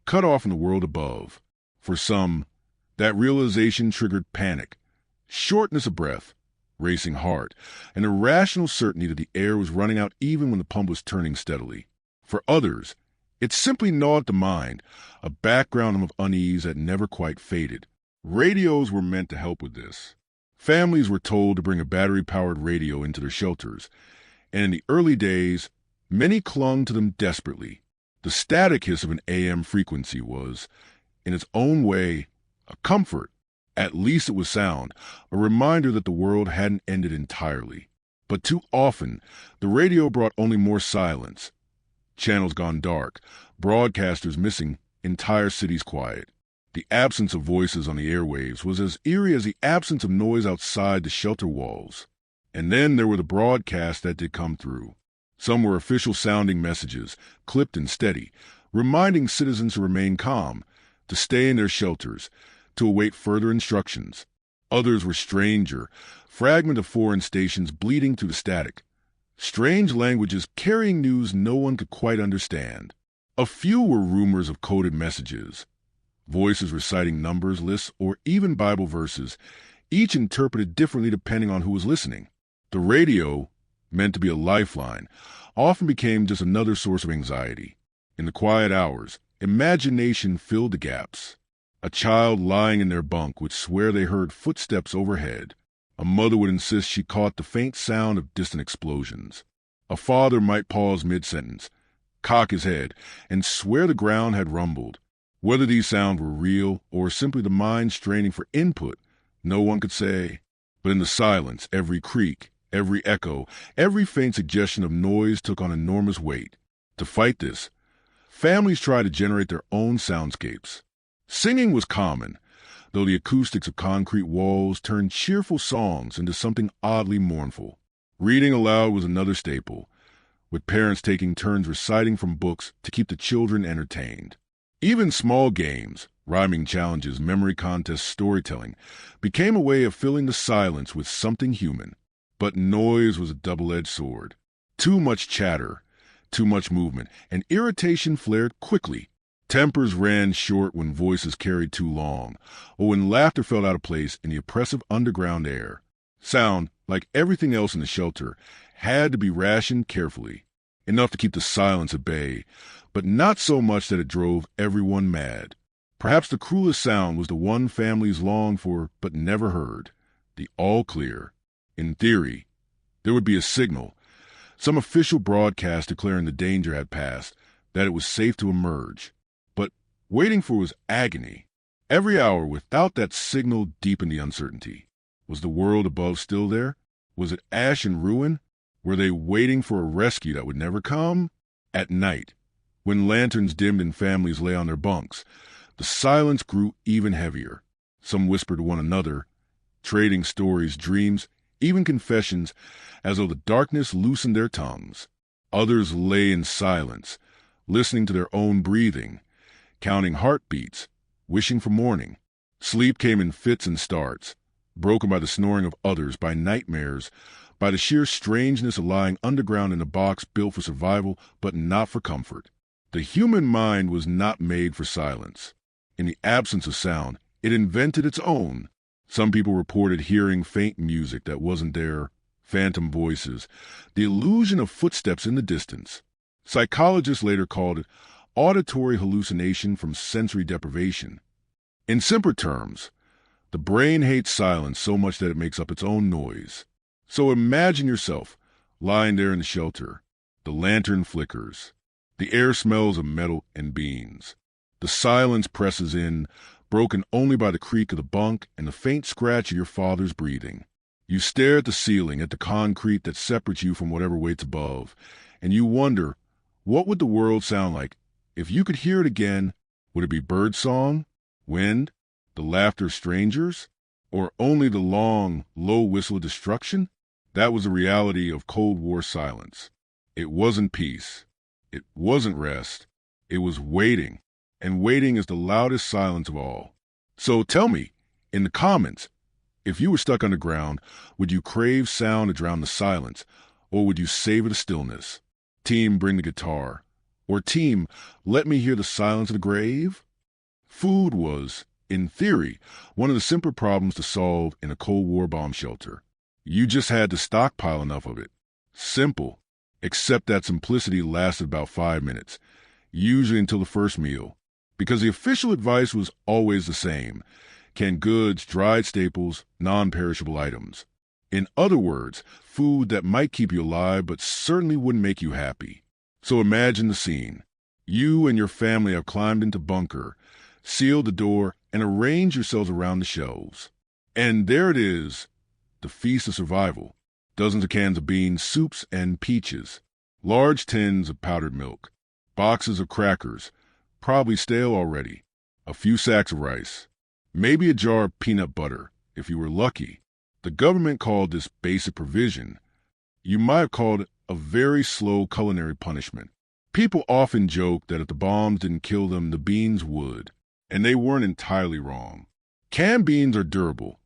cut off from the world above. For some, that realization triggered panic, shortness of breath, racing heart, an irrational certainty that the air was running out even when the pump was turning steadily. For others, it simply gnawed at the mind, a background of unease that never quite faded. Radios were meant to help with this. Families were told to bring a battery-powered radio into their shelters, and in the early days, many clung to them desperately. The static hiss of an AM frequency was, in its own way, a comfort. At least it was sound, a reminder that the world hadn't ended entirely. But too often, the radio brought only more silence. Channels gone dark, broadcasters missing, entire cities quiet. The absence of voices on the airwaves was as eerie as the absence of noise outside the shelter walls. And then there were the broadcasts that did come through. Some were official-sounding messages, clipped and steady, reminding citizens to remain calm, to stay in their shelters, to await further instructions. Others were stranger, fragments of foreign stations bleeding through the static. Strange languages carrying news no one could quite understand. A few were rumors of coded messages, voices reciting numbers, lists, or even Bible verses, each interpreted differently depending on who was listening. The radio, meant to be a lifeline, often became just another source of anxiety. In the quiet hours, imagination filled the gaps. A child lying in their bunk would swear they heard footsteps overhead. A mother would insist she caught the faint sound of distant explosions. A father might pause mid-sentence, cock his head, and swear the ground had rumbled. Whether these sounds were real or simply the mind straining for input, no one could say. But in the silence, every creak, every echo, every faint suggestion of noise took on enormous weight. To fight this, families tried to generate their own soundscapes. Singing was common, though the acoustics of concrete walls turned cheerful songs into something oddly mournful. Reading aloud was another staple, with parents taking turns reciting from books to keep the children entertained. Even small games, rhyming challenges, memory contests, storytelling, became a way of filling the silence with something human. But noise was a double-edged sword. Too much chatter, too much movement, and irritation flared quickly. Tempers ran short when voices carried too long, or when laughter fell out of place in the oppressive underground air. Sound, like everything else in the shelter, had to be rationed carefully, enough to keep the silence at bay, but not so much that it drove everyone mad. Perhaps the cruelest sound was the one families longed for but never heard, the all-clear. In theory, there would be a signal, some official broadcast declaring the danger had passed, that it was safe to emerge. But waiting for was agony. Every hour without that signal deepened the uncertainty. Was the world above still there? Was it ash and ruin? Were they waiting for a rescue that would never come? At night, when lanterns dimmed and families lay on their bunks, the silence grew even heavier. Some whispered to one another, trading stories, dreams, even confessions, as though the darkness loosened their tongues. Others lay in silence, listening to their own breathing, counting heartbeats, wishing for morning. Sleep came in fits and starts, broken by the snoring of others, by nightmares, by the sheer strangeness of lying underground in a box built for survival but not for comfort. The human mind was not made for silence. In the absence of sound, it invented its own. Some people reported hearing faint music that wasn't there, phantom voices, the illusion of footsteps in the distance. Psychologists later called it auditory hallucination from sensory deprivation. In simpler terms, the brain hates silence so much that it makes up its own noise. So imagine yourself lying there in the shelter. The lantern flickers. The air smells of metal and beans. The silence presses in, broken only by the creak of the bunk and the faint scratch of your father's breathing. You stare at the ceiling, at the concrete that separates you from whatever waits above, and you wonder, what would the world sound like if you could hear it again? Would it be birdsong, wind, the laughter of strangers, or only the long, low whistle of destruction? That was the reality of Cold War silence. It wasn't peace. It wasn't rest. It was waiting, and waiting is the loudest silence of all. So tell me, in the comments, if you were stuck underground, would you crave sound to drown the silence, or would you savor the stillness? Team, bring the guitar. Or team, let me hear the silence of the grave? Food was, in theory, one of the simpler problems to solve in a Cold War bomb shelter. You just had to stockpile enough of it. Simple, except that simplicity lasted about 5 minutes, usually until the first meal, because the official advice was always the same: canned goods, dried staples, non-perishable items. In other words, food that might keep you alive but certainly wouldn't make you happy. So imagine the scene. You and your family have climbed into bunker, sealed the door, and arranged yourselves around the shelves. And there it is, the feast of survival. Dozens of cans of beans, soups, and peaches. Large tins of powdered milk. Boxes of crackers, probably stale already. A few sacks of rice. Maybe a jar of peanut butter, if you were lucky. The government called this basic provision. You might have called it a very slow culinary punishment. People often joke that if the bombs didn't kill them, the beans would. And they weren't entirely wrong. Canned beans are durable.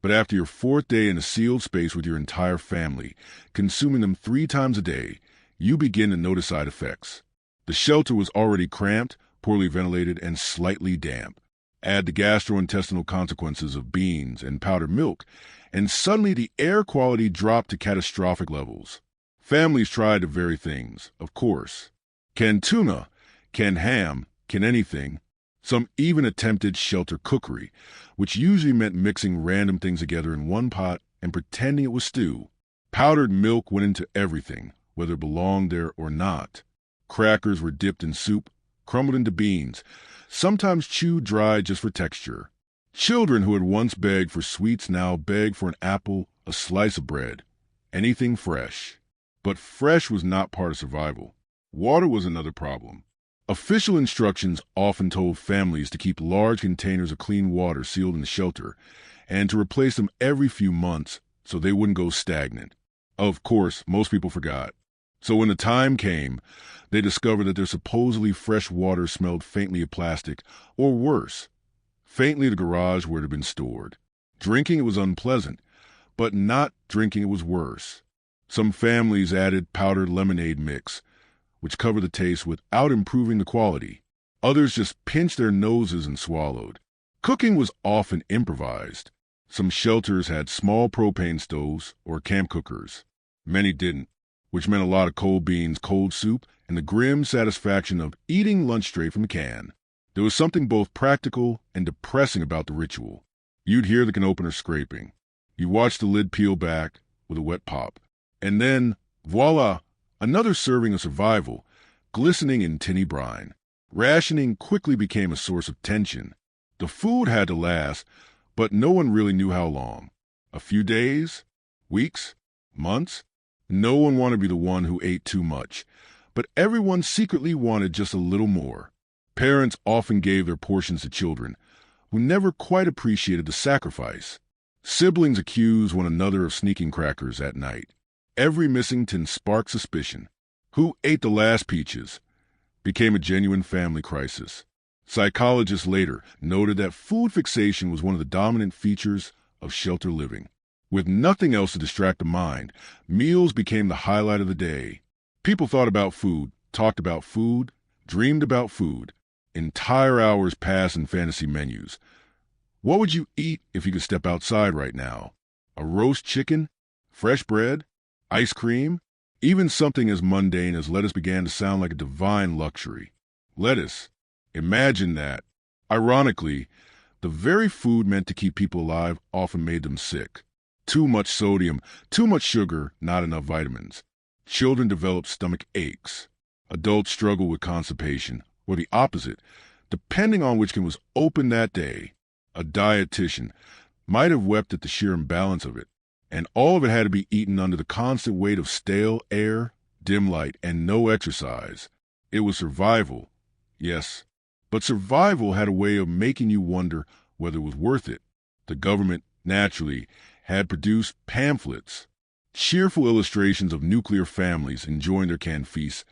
But after your 4th day in a sealed space with your entire family, consuming them 3 times a day, you begin to notice side effects. The shelter was already cramped, poorly ventilated, and slightly damp. Add the gastrointestinal consequences of beans and powdered milk, and suddenly the air quality dropped to catastrophic levels. Families tried to vary things, of course. Canned tuna, canned ham, canned anything. Some even attempted shelter cookery, which usually meant mixing random things together in one pot and pretending it was stew. Powdered milk went into everything, whether it belonged there or not. Crackers were dipped in soup, crumbled into beans, sometimes chewed dry just for texture. Children who had once begged for sweets now begged for an apple, a slice of bread, anything fresh. But fresh was not part of survival. Water was another problem. Official instructions often told families to keep large containers of clean water sealed in the shelter and to replace them every few months so they wouldn't go stagnant. Of course, most people forgot. So when the time came, they discovered that their supposedly fresh water smelled faintly of plastic, or worse, faintly the garage where it had been stored. Drinking it was unpleasant, but not drinking it was worse. Some families added powdered lemonade mix, which covered the taste without improving the quality. Others just pinched their noses and swallowed. Cooking was often improvised. Some shelters had small propane stoves or camp cookers. Many didn't, which meant a lot of cold beans, cold soup, and the grim satisfaction of eating lunch straight from the can. There was something both practical and depressing about the ritual. You'd hear the can opener scraping. You'd watch the lid peel back with a wet pop. And then, voila, another serving of survival, glistening in tinny brine. Rationing quickly became a source of tension. The food had to last, but no one really knew how long. A few days? Weeks? Months? No one wanted to be the one who ate too much, but everyone secretly wanted just a little more. Parents often gave their portions to children, who never quite appreciated the sacrifice. Siblings accused one another of sneaking crackers at night. Every missing tin sparked suspicion. Who ate the last peaches? Became a genuine family crisis. Psychologists later noted that food fixation was one of the dominant features of shelter living. With nothing else to distract the mind, meals became the highlight of the day. People thought about food, talked about food, dreamed about food. Entire hours passed in fantasy menus. What would you eat if you could step outside right now? A roast chicken? Fresh bread? Ice cream? Even something as mundane as lettuce began to sound like a divine luxury. Lettuce. Imagine that. Ironically, the very food meant to keep people alive often made them sick. Too much sodium, too much sugar, not enough vitamins. Children develop stomach aches. Adults struggle with constipation, or the opposite, depending on which can was open that day. A dietitian might have wept at the sheer imbalance of it, and all of it had to be eaten under the constant weight of stale air, dim light, and no exercise. It was survival, yes, but survival had a way of making you wonder whether it was worth it. The government, naturally, had produced pamphlets, cheerful illustrations of nuclear families enjoying their canned feasts,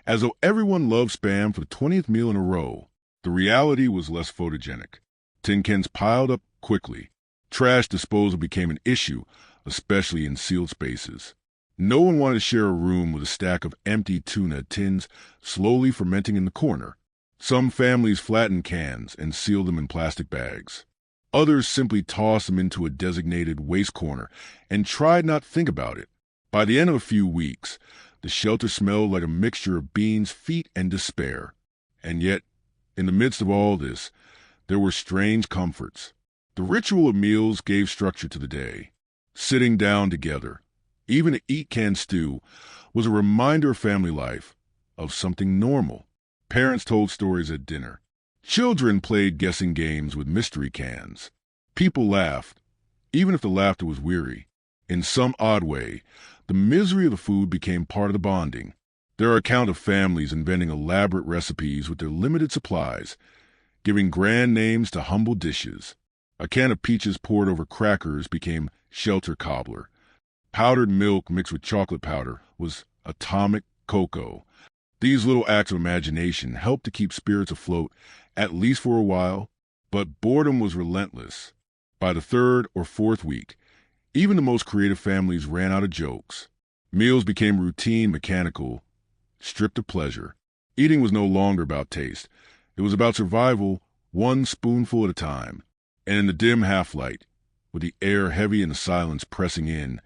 as though everyone loved Spam for the 20th meal in a row. The reality was less photogenic. Tin cans piled up quickly. Trash disposal became an issue, especially in sealed spaces. No one wanted to share a room with a stack of empty tuna tins slowly fermenting in the corner. Some families flattened cans and sealed them in plastic bags. Others simply tossed them into a designated waste corner and tried not to think about it. By the end of a few weeks, the shelter smelled like a mixture of beans, feet, and despair. And yet, in the midst of all this, there were strange comforts. The ritual of meals gave structure to the day. Sitting down together, even to eat canned stew, was a reminder of family life, of something normal. Parents told stories at dinner. Children played guessing games with mystery cans. People laughed, even if the laughter was weary. In some odd way, the misery of the food became part of the bonding. There are accounts of families inventing elaborate recipes with their limited supplies, giving grand names to humble dishes. A can of peaches poured over crackers became shelter cobbler. Powdered milk mixed with chocolate powder was atomic cocoa. These little acts of imagination helped to keep spirits afloat, at least for a while, but boredom was relentless. By the third or fourth week, even the most creative families ran out of jokes. Meals became routine, mechanical, stripped of pleasure. Eating was no longer about taste. It was about survival, one spoonful at a time. And in the dim half-light, with the air heavy and the silence pressing in,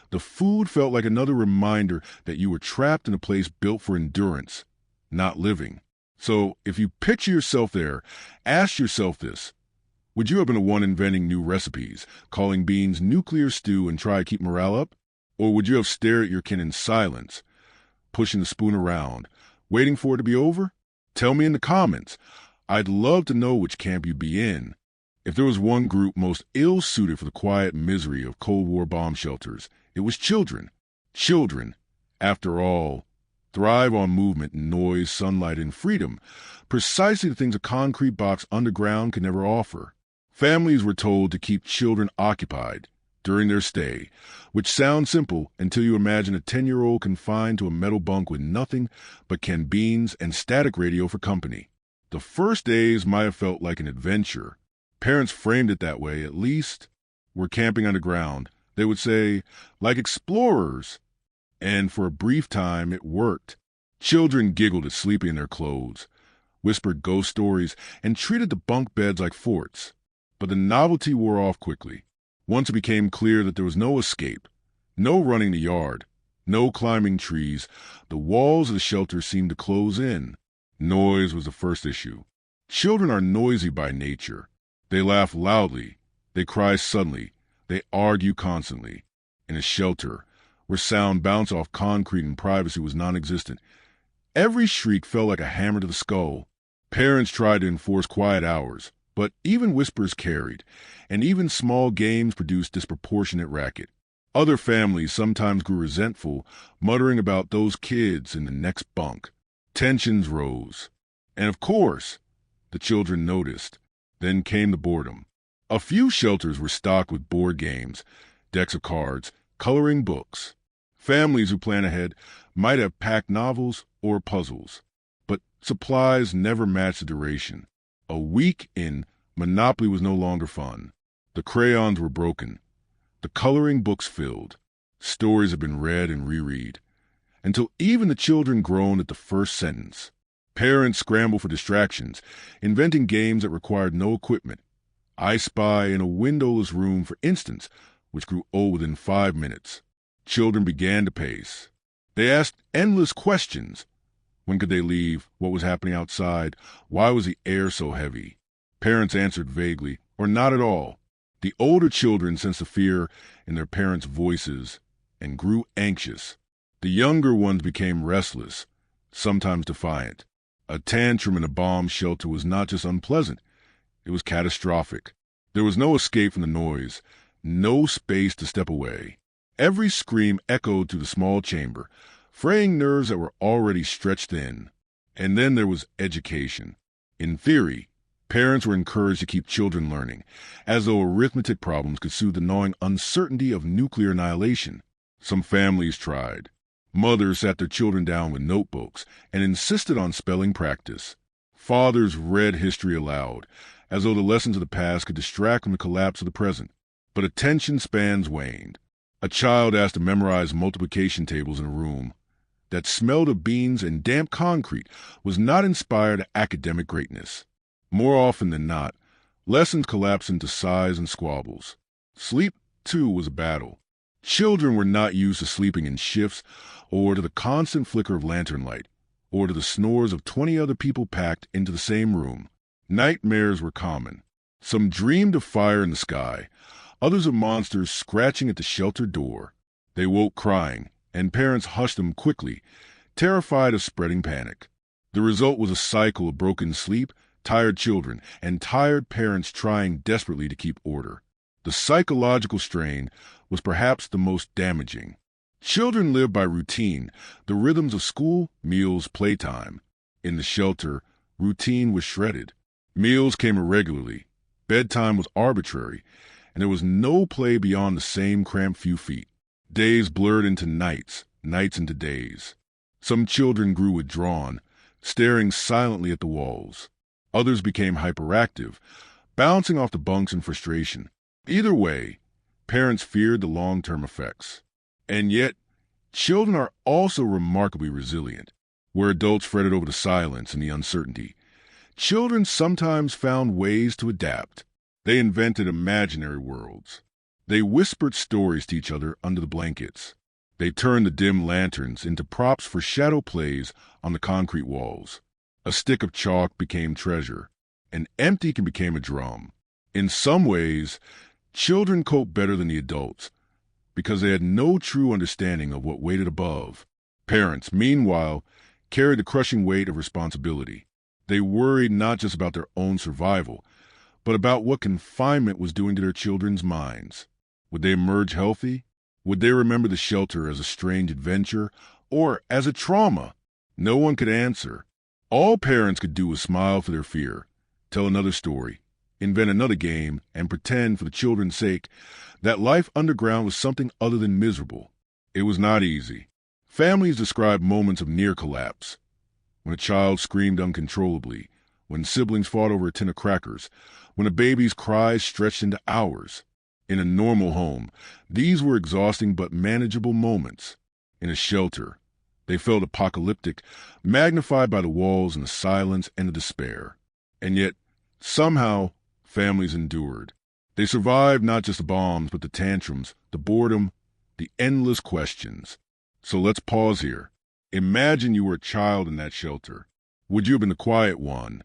the food felt like another reminder that you were trapped in a place built for endurance, not living. So, if you picture yourself there, ask yourself this. Would you have been the one inventing new recipes, calling beans nuclear stew and try to keep morale up? Or would you have stared at your kin in silence, pushing the spoon around, waiting for it to be over? Tell me in the comments. I'd love to know which camp you'd be in. If there was one group most ill-suited for the quiet misery of Cold War bomb shelters, it was children. Children, after all, thrive on movement, noise, sunlight, and freedom, precisely the things a concrete box underground could never offer. Families were told to keep children occupied during their stay, which sounds simple until you imagine a 10-year-old confined to a metal bunk with nothing but canned beans and static radio for company. The first days might have felt like an adventure. Parents framed it that way, at least. We're camping underground. They would say, like explorers. And for a brief time, it worked. Children giggled at sleeping in their clothes, whispered ghost stories, and treated the bunk beds like forts. But the novelty wore off quickly. Once it became clear that there was no escape, no running the yard, no climbing trees, the walls of the shelter seemed to close in. Noise was the first issue. Children are noisy by nature. They laugh loudly. They cry suddenly. They argue constantly. In a shelter, where sound bounced off concrete and privacy was non-existent, every shriek felt like a hammer to the skull. Parents tried to enforce quiet hours, but even whispers carried, and even small games produced disproportionate racket. Other families sometimes grew resentful, muttering about those kids in the next bunk. Tensions rose. And of course, the children noticed. Then came the boredom. A few shelters were stocked with board games, decks of cards, coloring books. Families who planned ahead might have packed novels or puzzles, but supplies never matched the duration. A week in, Monopoly was no longer fun. The crayons were broken. The coloring books filled. Stories had been read and reread, until even the children groaned at the first sentence. Parents scrambled for distractions, inventing games that required no equipment. I Spy in a windowless room, for instance, which grew old within 5 minutes. Children began to pace. They asked endless questions. When could they leave? What was happening outside? Why was the air so heavy? Parents answered vaguely, or not at all. The older children sensed the fear in their parents' voices and grew anxious. The younger ones became restless, sometimes defiant. A tantrum in a bomb shelter was not just unpleasant, it was catastrophic. There was no escape from the noise, no space to step away. Every scream echoed through the small chamber, fraying nerves that were already stretched thin. And then there was education. In theory, parents were encouraged to keep children learning, as though arithmetic problems could soothe the gnawing uncertainty of nuclear annihilation. Some families tried. Mothers sat their children down with notebooks and insisted on spelling practice. Fathers read history aloud, as though the lessons of the past could distract from the collapse of the present. But attention spans waned. A child asked to memorize multiplication tables in a room that smelled of beans and damp concrete was not inspired to academic greatness. More often than not, lessons collapsed into sighs and squabbles. Sleep, too, was a battle. Children were not used to sleeping in shifts or to the constant flicker of lantern light or to the snores of 20 other people packed into the same room. Nightmares were common. Some dreamed of fire in the sky, others of monsters scratching at the shelter door. They woke crying, and parents hushed them quickly, terrified of spreading panic. The result was a cycle of broken sleep, tired children, and tired parents trying desperately to keep order. The psychological strain was perhaps the most damaging. Children lived by routine, the rhythms of school, meals, playtime. In the shelter, routine was shredded. Meals came irregularly. Bedtime was arbitrary, and there was no play beyond the same cramped few feet. Days blurred into nights, nights into days. Some children grew withdrawn, staring silently at the walls. Others became hyperactive, bouncing off the bunks in frustration. Either way, parents feared the long-term effects. And yet, children are also remarkably resilient. Where adults fretted over the silence and the uncertainty, children sometimes found ways to adapt. They invented imaginary worlds. They whispered stories to each other under the blankets. They turned the dim lanterns into props for shadow plays on the concrete walls. A stick of chalk became treasure. An empty can became a drum. In some ways, children coped better than the adults because they had no true understanding of what waited above. Parents, meanwhile, carried the crushing weight of responsibility. They worried not just about their own survival, but about what confinement was doing to their children's minds. Would they emerge healthy? Would they remember the shelter as a strange adventure or as a trauma? No one could answer. All parents could do was smile for their fear, tell another story, invent another game, and pretend for the children's sake that life underground was something other than miserable. It was not easy. Families described moments of near collapse. When a child screamed uncontrollably, when siblings fought over a tin of crackers, when a baby's cries stretched into hours. In a normal home, these were exhausting but manageable moments. In a shelter, they felt apocalyptic, magnified by the walls and the silence and the despair. And yet, somehow, families endured. They survived not just the bombs, but the tantrums, the boredom, the endless questions. So let's pause here. Imagine you were a child in that shelter. Would you have been the quiet one,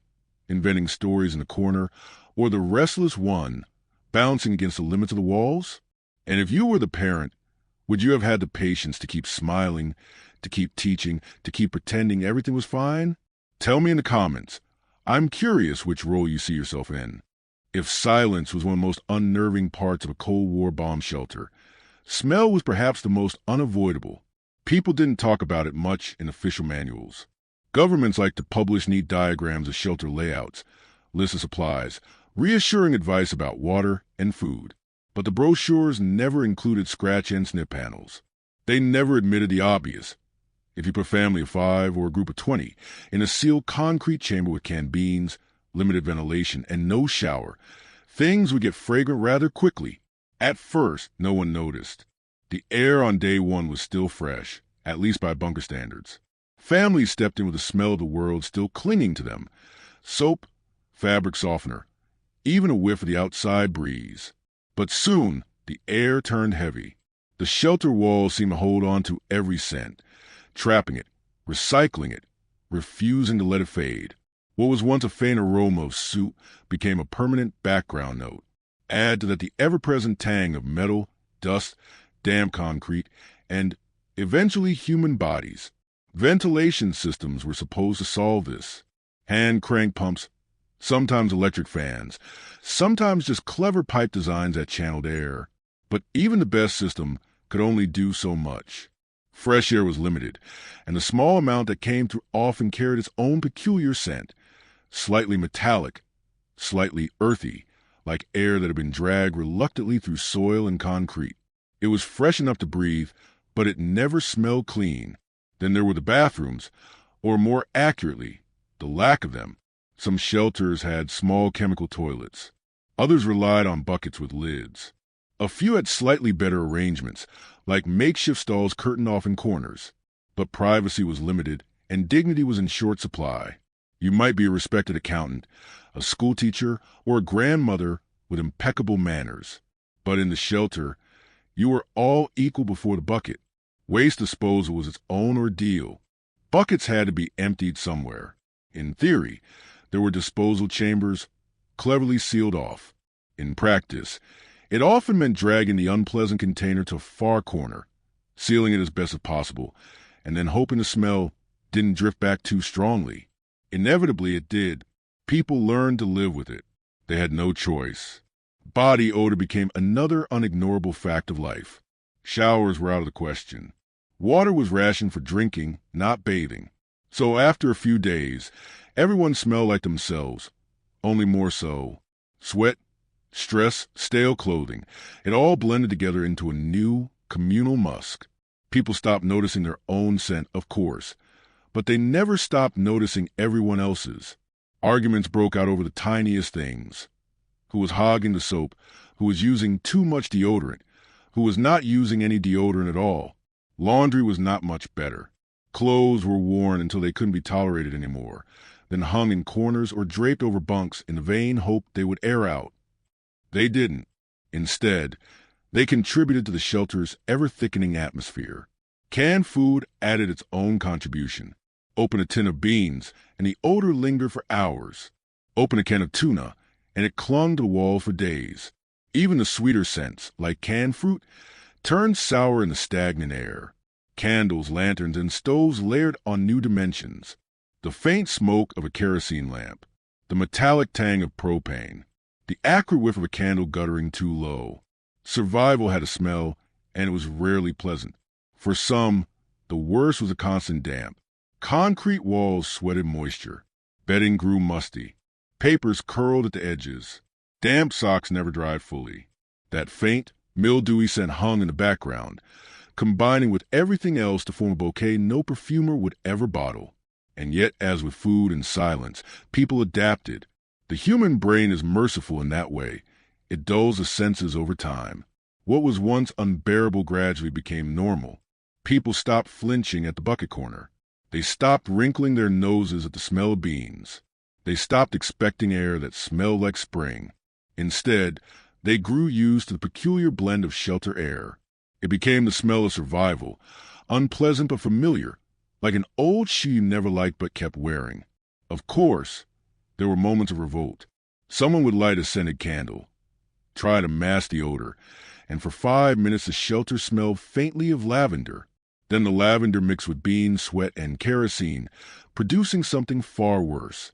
inventing stories in the corner, or the restless one, bouncing against the limits of the walls? And if you were the parent, would you have had the patience to keep smiling, to keep teaching, to keep pretending everything was fine? Tell me in the comments. I'm curious which role you see yourself in. If silence was one of the most unnerving parts of a Cold War bomb shelter, smell was perhaps the most unavoidable. People didn't talk about it much in official manuals. Governments like to publish neat diagrams of shelter layouts, lists of supplies, reassuring advice about water and food. But the brochures never included scratch and snip panels. They never admitted the obvious. If you put a family of 5 or a group of 20 in a sealed concrete chamber with canned beans, limited ventilation, and no shower, things would get fragrant rather quickly. At first, no one noticed. The air on day one was still fresh, at least by bunker standards. Families stepped in with the smell of the world still clinging to them. Soap, fabric softener, even a whiff of the outside breeze. But soon, the air turned heavy. The shelter walls seemed to hold on to every scent, trapping it, recycling it, refusing to let it fade. What was once a faint aroma of soot became a permanent background note. Add to that the ever-present tang of metal, dust, damp concrete, and, eventually, human bodies. Ventilation systems were supposed to solve this. Hand crank pumps, sometimes electric fans, sometimes just clever pipe designs that channeled air. But even the best system could only do so much. Fresh air was limited, and the small amount that came through often carried its own peculiar scent, slightly metallic, slightly earthy, like air that had been dragged reluctantly through soil and concrete. It was fresh enough to breathe, but it never smelled clean. Then there were the bathrooms, or more accurately, the lack of them. Some shelters had small chemical toilets. Others relied on buckets with lids. A few had slightly better arrangements, like makeshift stalls curtained off in corners. But privacy was limited, and dignity was in short supply. You might be a respected accountant, a schoolteacher, or a grandmother with impeccable manners. But in the shelter, you were all equal before the bucket. Waste disposal was its own ordeal. Buckets had to be emptied somewhere. In theory, there were disposal chambers, cleverly sealed off. In practice, it often meant dragging the unpleasant container to a far corner, sealing it as best as possible, and then hoping the smell didn't drift back too strongly. Inevitably, it did. People learned to live with it. They had no choice. Body odor became another unignorable fact of life. Showers were out of the question. Water was rationed for drinking, not bathing. So after a few days, everyone smelled like themselves, only more so. Sweat, stress, stale clothing, it all blended together into a new, communal musk. People stopped noticing their own scent, of course, but they never stopped noticing everyone else's. Arguments broke out over the tiniest things. Who was hogging the soap, who was using too much deodorant, who was not using any deodorant at all. Laundry was not much better. Clothes were worn until they couldn't be tolerated anymore, then hung in corners or draped over bunks in the vain hope they would air out. They didn't. Instead, they contributed to the shelter's ever-thickening atmosphere. Canned food added its own contribution. Open a tin of beans, and the odor lingered for hours. Open a can of tuna, and it clung to the wall for days. Even the sweeter scents, like canned fruit, turned sour in the stagnant air. Candles, lanterns, and stoves layered on new dimensions. The faint smoke of a kerosene lamp, the metallic tang of propane, the acrid whiff of a candle guttering too low. Survival had a smell, and it was rarely pleasant. For some, the worst was a constant damp. Concrete walls sweated moisture. Bedding grew musty. Papers curled at the edges. Damp socks never dried fully. That faint, mildewy scent hung in the background, combining with everything else to form a bouquet no perfumer would ever bottle. And yet, as with food and silence, people adapted. The human brain is merciful in that way. It dulls the senses over time. What was once unbearable gradually became normal. People stopped flinching at the bucket corner. They stopped wrinkling their noses at the smell of beans. They stopped expecting air that smelled like spring. Instead, they grew used to the peculiar blend of shelter air. It became the smell of survival, unpleasant but familiar, like an old shoe you never liked but kept wearing. Of course, there were moments of revolt. Someone would light a scented candle, try to mask the odor, and for 5 minutes the shelter smelled faintly of lavender. Then the lavender mixed with beans, sweat, and kerosene, producing something far worse.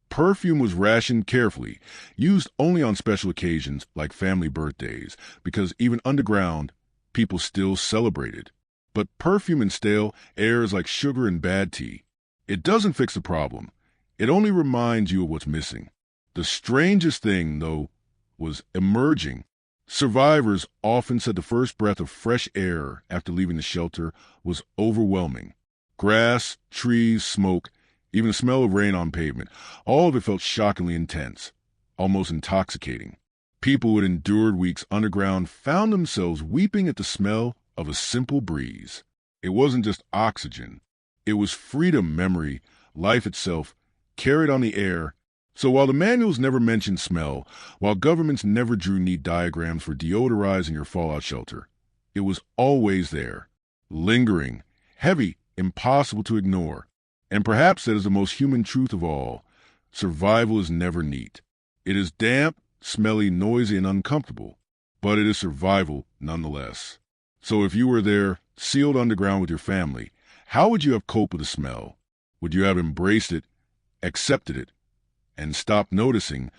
Perfume was rationed carefully, used only on special occasions like family birthdays, because even underground, people still celebrated. But perfume and stale air is like sugar and bad tea. It doesn't fix the problem. It only reminds you of what's missing. The strangest thing, though, was emerging. Survivors often said the first breath of fresh air after leaving the shelter was overwhelming. Grass, trees, smoke, even the smell of rain on pavement, all of it felt shockingly intense, almost intoxicating. People who had endured weeks underground found themselves weeping at the smell of a simple breeze. It wasn't just oxygen. It was freedom, memory, life itself, carried on the air. So while the manuals never mentioned smell, while governments never drew neat diagrams for deodorizing your fallout shelter, it was always there, lingering, heavy, impossible to ignore. And perhaps that is the most human truth of all. Survival is never neat. It is damp, smelly, noisy, and uncomfortable, but it is survival nonetheless. So if you were there, sealed underground with your family, how would you have coped with the smell? Would you have embraced it, accepted it, and stopped noticing,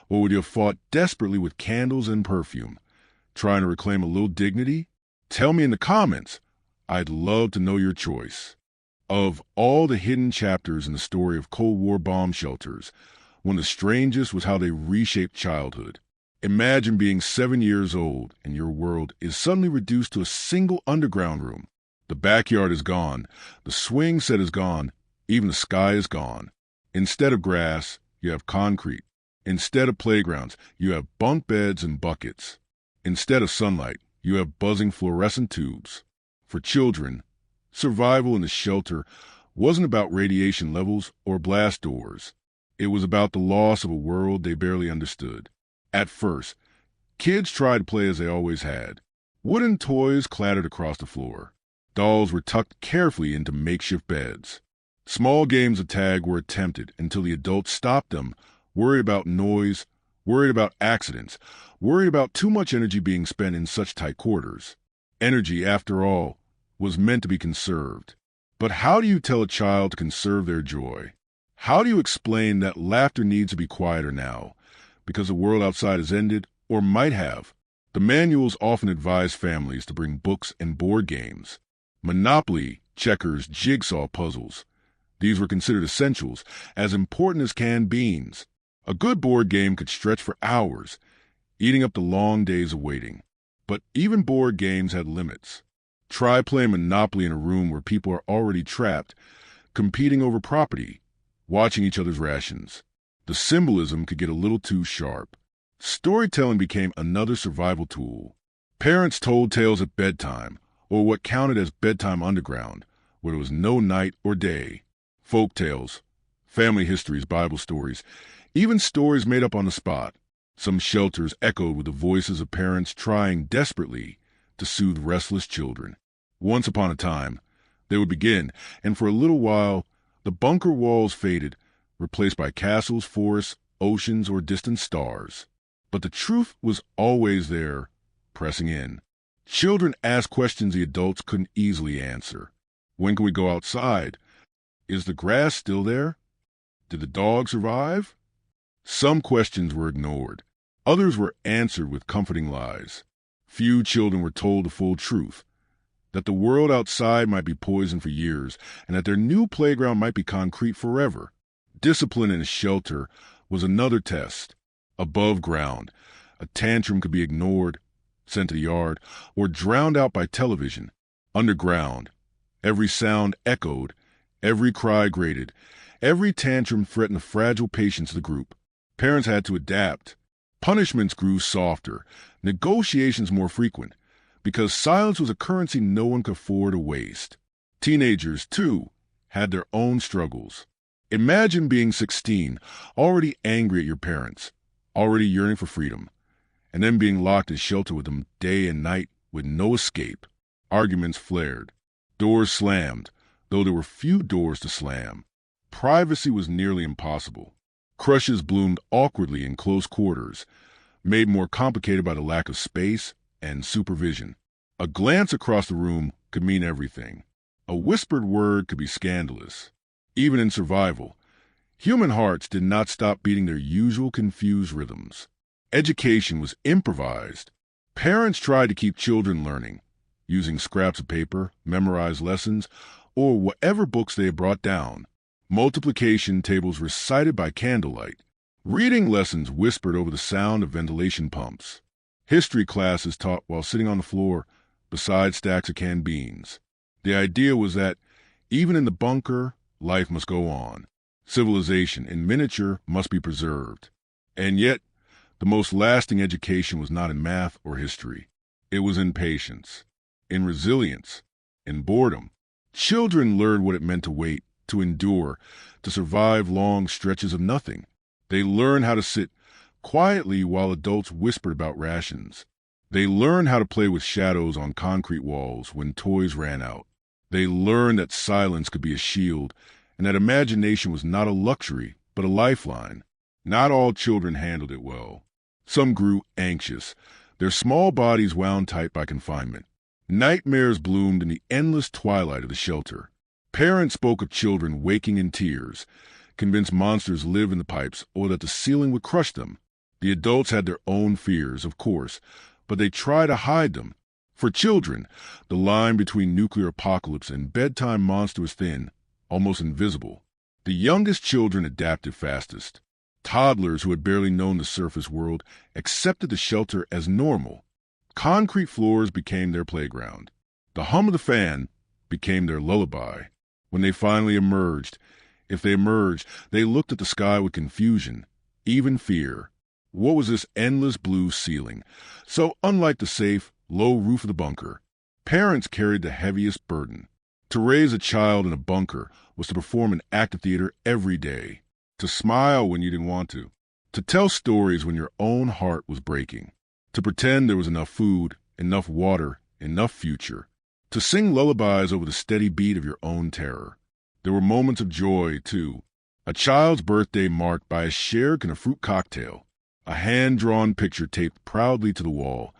or would you have fought desperately with candles and perfume, trying to reclaim a little dignity? Tell me in the comments. I'd love to know your choice. Of all the hidden chapters in the story of Cold War bomb shelters, one of the strangest was how they reshaped childhood. Imagine being 7 years old and your world is suddenly reduced to a single underground room. The backyard is gone, the swing set is gone, even the sky is gone. Instead of grass, you have concrete. Instead of playgrounds, you have bunk beds and buckets. Instead of sunlight, you have buzzing fluorescent tubes. For children, survival in the shelter wasn't about radiation levels or blast doors. It was about the loss of a world they barely understood. At first, kids tried to play as they always had. Wooden toys clattered across the floor. Dolls were tucked carefully into makeshift beds. Small games of tag were attempted until the adults stopped them, worried about noise, worried about accidents, worried about too much energy being spent in such tight quarters. Energy, after all, was meant to be conserved. But how do you tell a child to conserve their joy? How do you explain that laughter needs to be quieter now, because the world outside has ended, or might have? The manuals often advise families to bring books and board games. Monopoly, checkers, jigsaw puzzles. These were considered essentials, as important as canned beans. A good board game could stretch for hours, eating up the long days of waiting. But even board games had limits. Try playing Monopoly in a room where people are already trapped, competing over property, watching each other's rations. The symbolism could get a little too sharp. Storytelling became another survival tool. Parents told tales at bedtime, or what counted as bedtime underground, where there was no night or day. Folk tales, family histories, Bible stories, even stories made up on the spot. Some shelters echoed with the voices of parents trying desperately to soothe restless children. Once upon a time, they would begin, and for a little while, the bunker walls faded, replaced by castles, forests, oceans, or distant stars. But the truth was always there, pressing in. Children asked questions the adults couldn't easily answer. When can we go outside? Is the grass still there? Did the dog survive? Some questions were ignored. Others were answered with comforting lies. Few children were told the full truth, that the world outside might be poisoned for years, and that their new playground might be concrete forever. Discipline in a shelter was another test. Above ground, a tantrum could be ignored, sent to the yard, or drowned out by television. Underground, every sound echoed, every cry grated, every tantrum threatened the fragile patience of the group. Parents had to adapt. Punishments grew softer, negotiations more frequent, because silence was a currency no one could afford to waste. Teenagers, too, had their own struggles. Imagine being 16, already angry at your parents, already yearning for freedom, and then being locked in shelter with them day and night with no escape. Arguments flared. Doors slammed, though there were few doors to slam. Privacy was nearly impossible. Crushes bloomed awkwardly in close quarters, made more complicated by the lack of space and supervision. A glance across the room could mean everything. A whispered word could be scandalous. Even in survival, human hearts did not stop beating their usual confused rhythms. Education was improvised. Parents tried to keep children learning, using scraps of paper, memorized lessons, or whatever books they had brought down. Multiplication tables recited by candlelight. Reading lessons whispered over the sound of ventilation pumps. History classes taught while sitting on the floor beside stacks of canned beans. The idea was that, even in the bunker, life must go on. Civilization, in miniature, must be preserved. And yet, the most lasting education was not in math or history. It was in patience, in resilience, in boredom. Children learned what it meant to wait, to endure, to survive long stretches of nothing. They learned how to sit quietly while adults whispered about rations. They learned how to play with shadows on concrete walls when toys ran out. They learned that silence could be a shield and that imagination was not a luxury, but a lifeline. Not all children handled it well. Some grew anxious, their small bodies wound tight by confinement. Nightmares bloomed in the endless twilight of the shelter. Parents spoke of children waking in tears, convinced monsters lived in the pipes or that the ceiling would crush them. The adults had their own fears, of course, but they tried to hide them. For children, the line between nuclear apocalypse and bedtime monster was thin, almost invisible. The youngest children adapted fastest. Toddlers who had barely known the surface world accepted the shelter as normal. Concrete floors became their playground. The hum of the fan became their lullaby. When they finally emerged, if they emerged, they looked at the sky with confusion, even fear. What was this endless blue ceiling, so unlike the safe, low roof of the bunker? Parents carried the heaviest burden. To raise a child in a bunker was to perform an act of theater every day, to smile when you didn't want to tell stories when your own heart was breaking, to pretend there was enough food, enough water, enough future, to sing lullabies over the steady beat of your own terror. There were moments of joy, too. A child's birthday marked by a shared can of fruit cocktail, a hand-drawn picture taped proudly to the wall,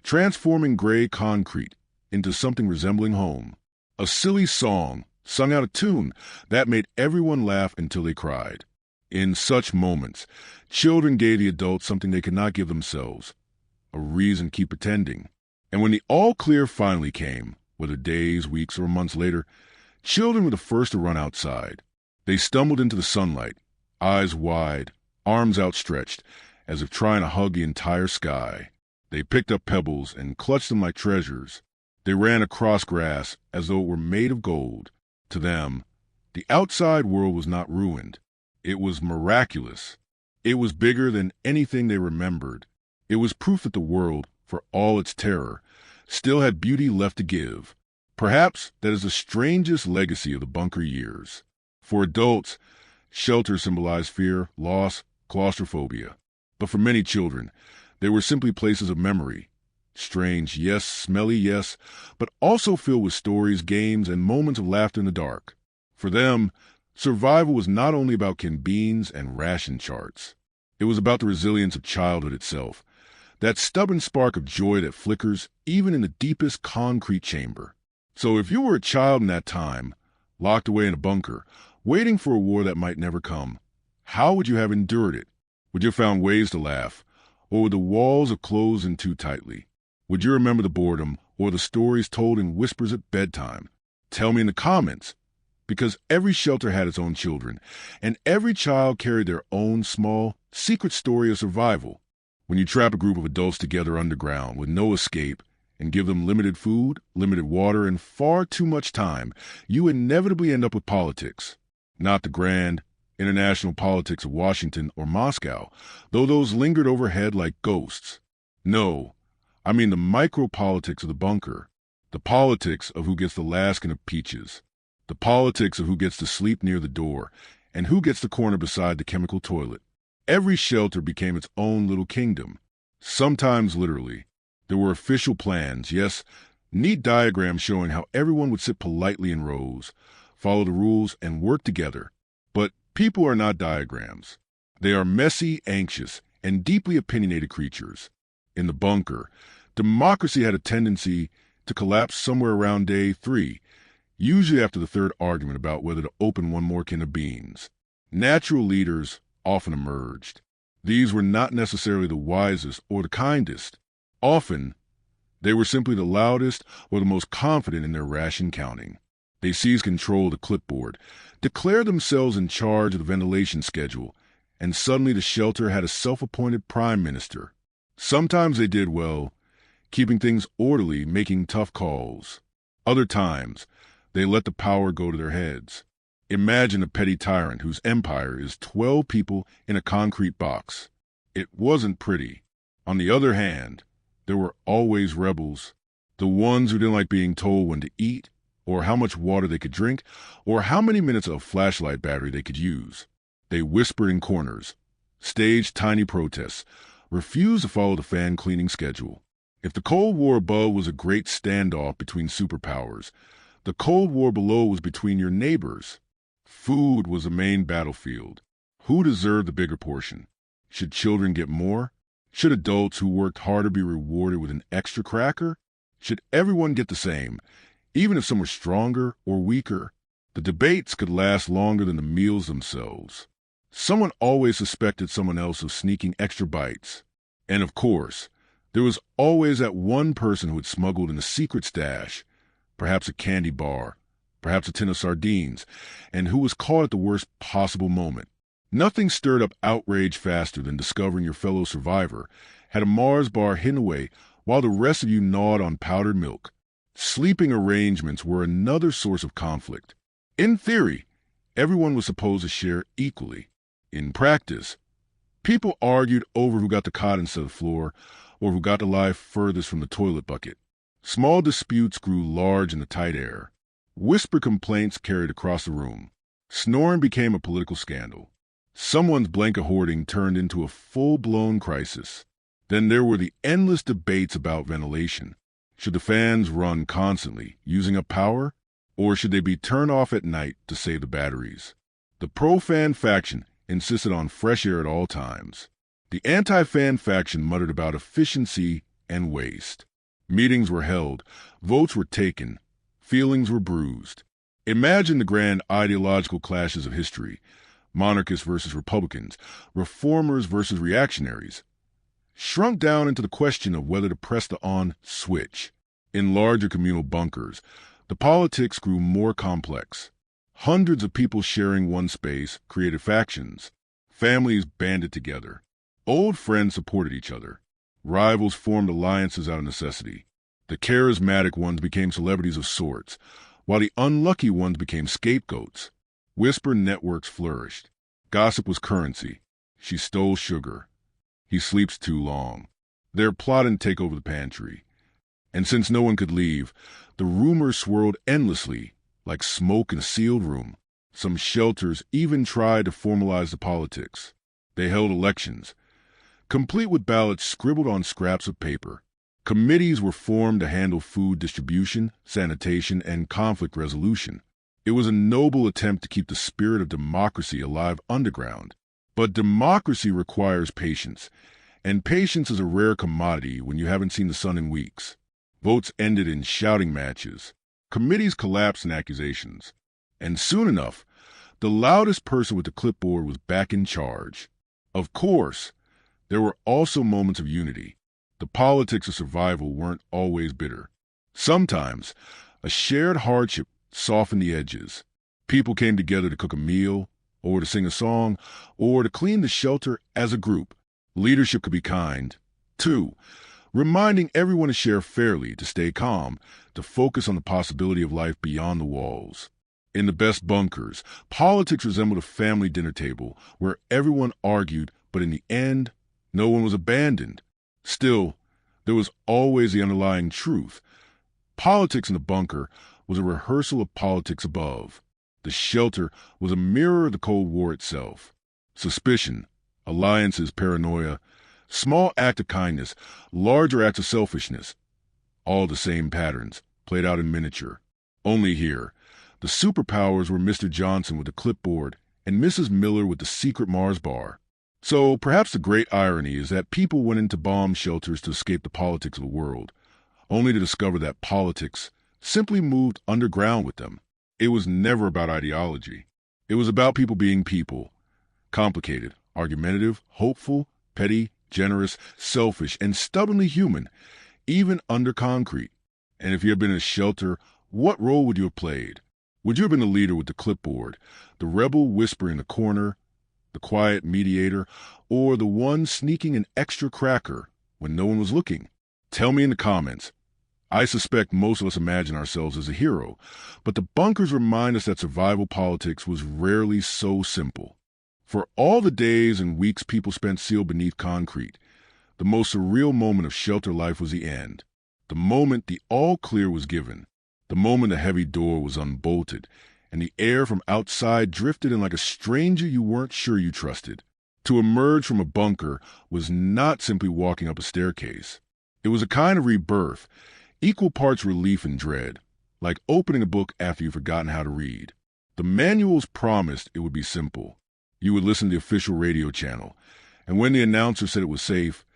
transforming gray concrete into something resembling home. A silly song, sung out of tune, that made everyone laugh until they cried. In such moments, children gave the adults something they could not give themselves, a reason to keep pretending. And when the all-clear finally came, whether days, weeks, or months later, children were the first to run outside. They stumbled into the sunlight, eyes wide, arms outstretched, as if trying to hug the entire sky. They picked up pebbles and clutched them like treasures. They ran across grass as though it were made of gold. To them, the outside world was not ruined. It was miraculous. It was bigger than anything they remembered. It was proof that the world, for all its terror, still had beauty left to give. Perhaps that is the strangest legacy of the bunker years. For adults, shelter symbolized fear, loss, claustrophobia. But for many children, they were simply places of memory. Strange, yes, smelly, yes, but also filled with stories, games, and moments of laughter in the dark. For them, survival was not only about canned beans and ration charts. It was about the resilience of childhood itself, that stubborn spark of joy that flickers even in the deepest concrete chamber. So if you were a child in that time, locked away in a bunker, waiting for a war that might never come, how would you have endured it? Would you have found ways to laugh? Or would the walls have closed in too tightly? Would you remember the boredom or the stories told in whispers at bedtime? Tell me in the comments. Because every shelter had its own children, and every child carried their own small, secret story of survival. When you trap a group of adults together underground with no escape and give them limited food, limited water, and far too much time, you inevitably end up with politics. Not the grand, international politics of Washington or Moscow, though those lingered overhead like ghosts. No, I mean the micro-politics of the bunker, the politics of who gets the last can of peaches, the politics of who gets to sleep near the door, and who gets the corner beside the chemical toilet. Every shelter became its own little kingdom, sometimes literally. There were official plans, yes, neat diagrams showing how everyone would sit politely in rows, follow the rules, and work together. But people are not diagrams. They are messy, anxious, and deeply opinionated creatures. In the bunker, democracy had a tendency to collapse somewhere around day 3, usually after the third argument about whether to open one more can of beans. Natural leaders often emerged. These were not necessarily the wisest or the kindest. Often, they were simply the loudest or the most confident in their ration counting. They seized control of the clipboard, declared themselves in charge of the ventilation schedule, and suddenly the shelter had a self-appointed prime minister. Sometimes they did well, keeping things orderly, making tough calls. Other times, they let the power go to their heads. Imagine a petty tyrant whose empire is 12 people in a concrete box. It wasn't pretty. On the other hand, there were always rebels, the ones who didn't like being told when to eat, or how much water they could drink, or how many minutes of flashlight battery they could use. They whispered in corners, staged tiny protests, refused to follow the fan cleaning schedule. If the Cold War above was a great standoff between superpowers, the Cold War below was between your neighbors. Food was the main battlefield. Who deserved the bigger portion? Should children get more? Should adults who worked harder be rewarded with an extra cracker? Should everyone get the same, even if some were stronger or weaker? The debates could last longer than the meals themselves. Someone always suspected someone else of sneaking extra bites. And of course, There was always that one person who had smuggled in a secret stash, perhaps a candy bar, perhaps a tin of sardines, and who was caught at the worst possible moment. Nothing stirred up outrage faster than discovering your fellow survivor had a Mars bar hidden away while the rest of you gnawed on powdered milk. Sleeping arrangements were another source of conflict. In theory, everyone was supposed to share equally. In practice, people argued over who got the cot instead of the floor or who got to lie furthest from the toilet bucket. Small disputes grew large in the tight air. Whisper complaints carried across the room. Snoring became a political scandal. Someone's blanket hoarding turned into a full-blown crisis. Then there were the endless debates about ventilation. Should the fans run constantly, using up power, or should they be turned off at night to save the batteries? The pro-fan faction insisted on fresh air at all times. The anti-fan faction muttered about efficiency and waste. Meetings were held, votes were taken, feelings were bruised. Imagine the grand ideological clashes of history: monarchists versus Republicans, reformers versus reactionaries, shrunk down into the question of whether to press the on switch. In larger communal bunkers, the politics grew more complex. Hundreds of people sharing one space created factions. Families banded together. Old friends supported each other. Rivals formed alliances out of necessity. The charismatic ones became celebrities of sorts, while the unlucky ones became scapegoats. Whisper networks flourished. Gossip was currency. She stole sugar. He sleeps too long. They're plotting to take over the pantry. And since no one could leave, the rumors swirled endlessly, like smoke in a sealed room. Some shelters even tried to formalize the politics. They held elections, complete with ballots scribbled on scraps of paper. Committees were formed to handle food distribution, sanitation, and conflict resolution. It was a noble attempt to keep the spirit of democracy alive underground. But democracy requires patience, and patience is a rare commodity when you haven't seen the sun in weeks. Votes ended in shouting matches. Committees collapsed in accusations. And soon enough, the loudest person with the clipboard was back in charge. Of course, there were also moments of unity. The politics of survival weren't always bitter. Sometimes, a shared hardship softened the edges. People came together to cook a meal, or to sing a song, or to clean the shelter as a group. Leadership could be kind, too, reminding everyone to share fairly, to stay calm, to focus on the possibility of life beyond the walls. In the best bunkers, politics resembled a family dinner table where everyone argued, but in the end, no one was abandoned. Still, there was always the underlying truth. Politics in the bunker was a rehearsal of politics above. The shelter was a mirror of the Cold War itself. Suspicion, alliances, paranoia, small act of kindness, larger acts of selfishness, all the same patterns, played out in miniature. Only here, the superpowers were Mr. Johnson with the clipboard and Mrs. Miller with the secret Mars bar. So perhaps the great irony is that people went into bomb shelters to escape the politics of the world, only to discover that politics simply moved underground with them. It was never about ideology. It was about people being people. Complicated, argumentative, hopeful, petty, generous, selfish, and stubbornly human, even under concrete. And if you had been in a shelter, what role would you have played? Would you have been the leader with the clipboard, the rebel whisper in the corner, the quiet mediator, or the one sneaking an extra cracker when no one was looking? Tell me in the comments. I suspect most of us imagine ourselves as a hero, but the bunkers remind us that survival politics was rarely so simple. For all the days and weeks people spent sealed beneath concrete, the most surreal moment of shelter life was the end. The moment the all clear was given. The moment a heavy door was unbolted, and the air from outside drifted in like a stranger you weren't sure you trusted. To emerge from a bunker was not simply walking up a staircase. It was a kind of rebirth, equal parts relief and dread, like opening a book after you've forgotten how to read. The manuals promised it would be simple. You would listen to the official radio channel, and when the announcer said it was safe,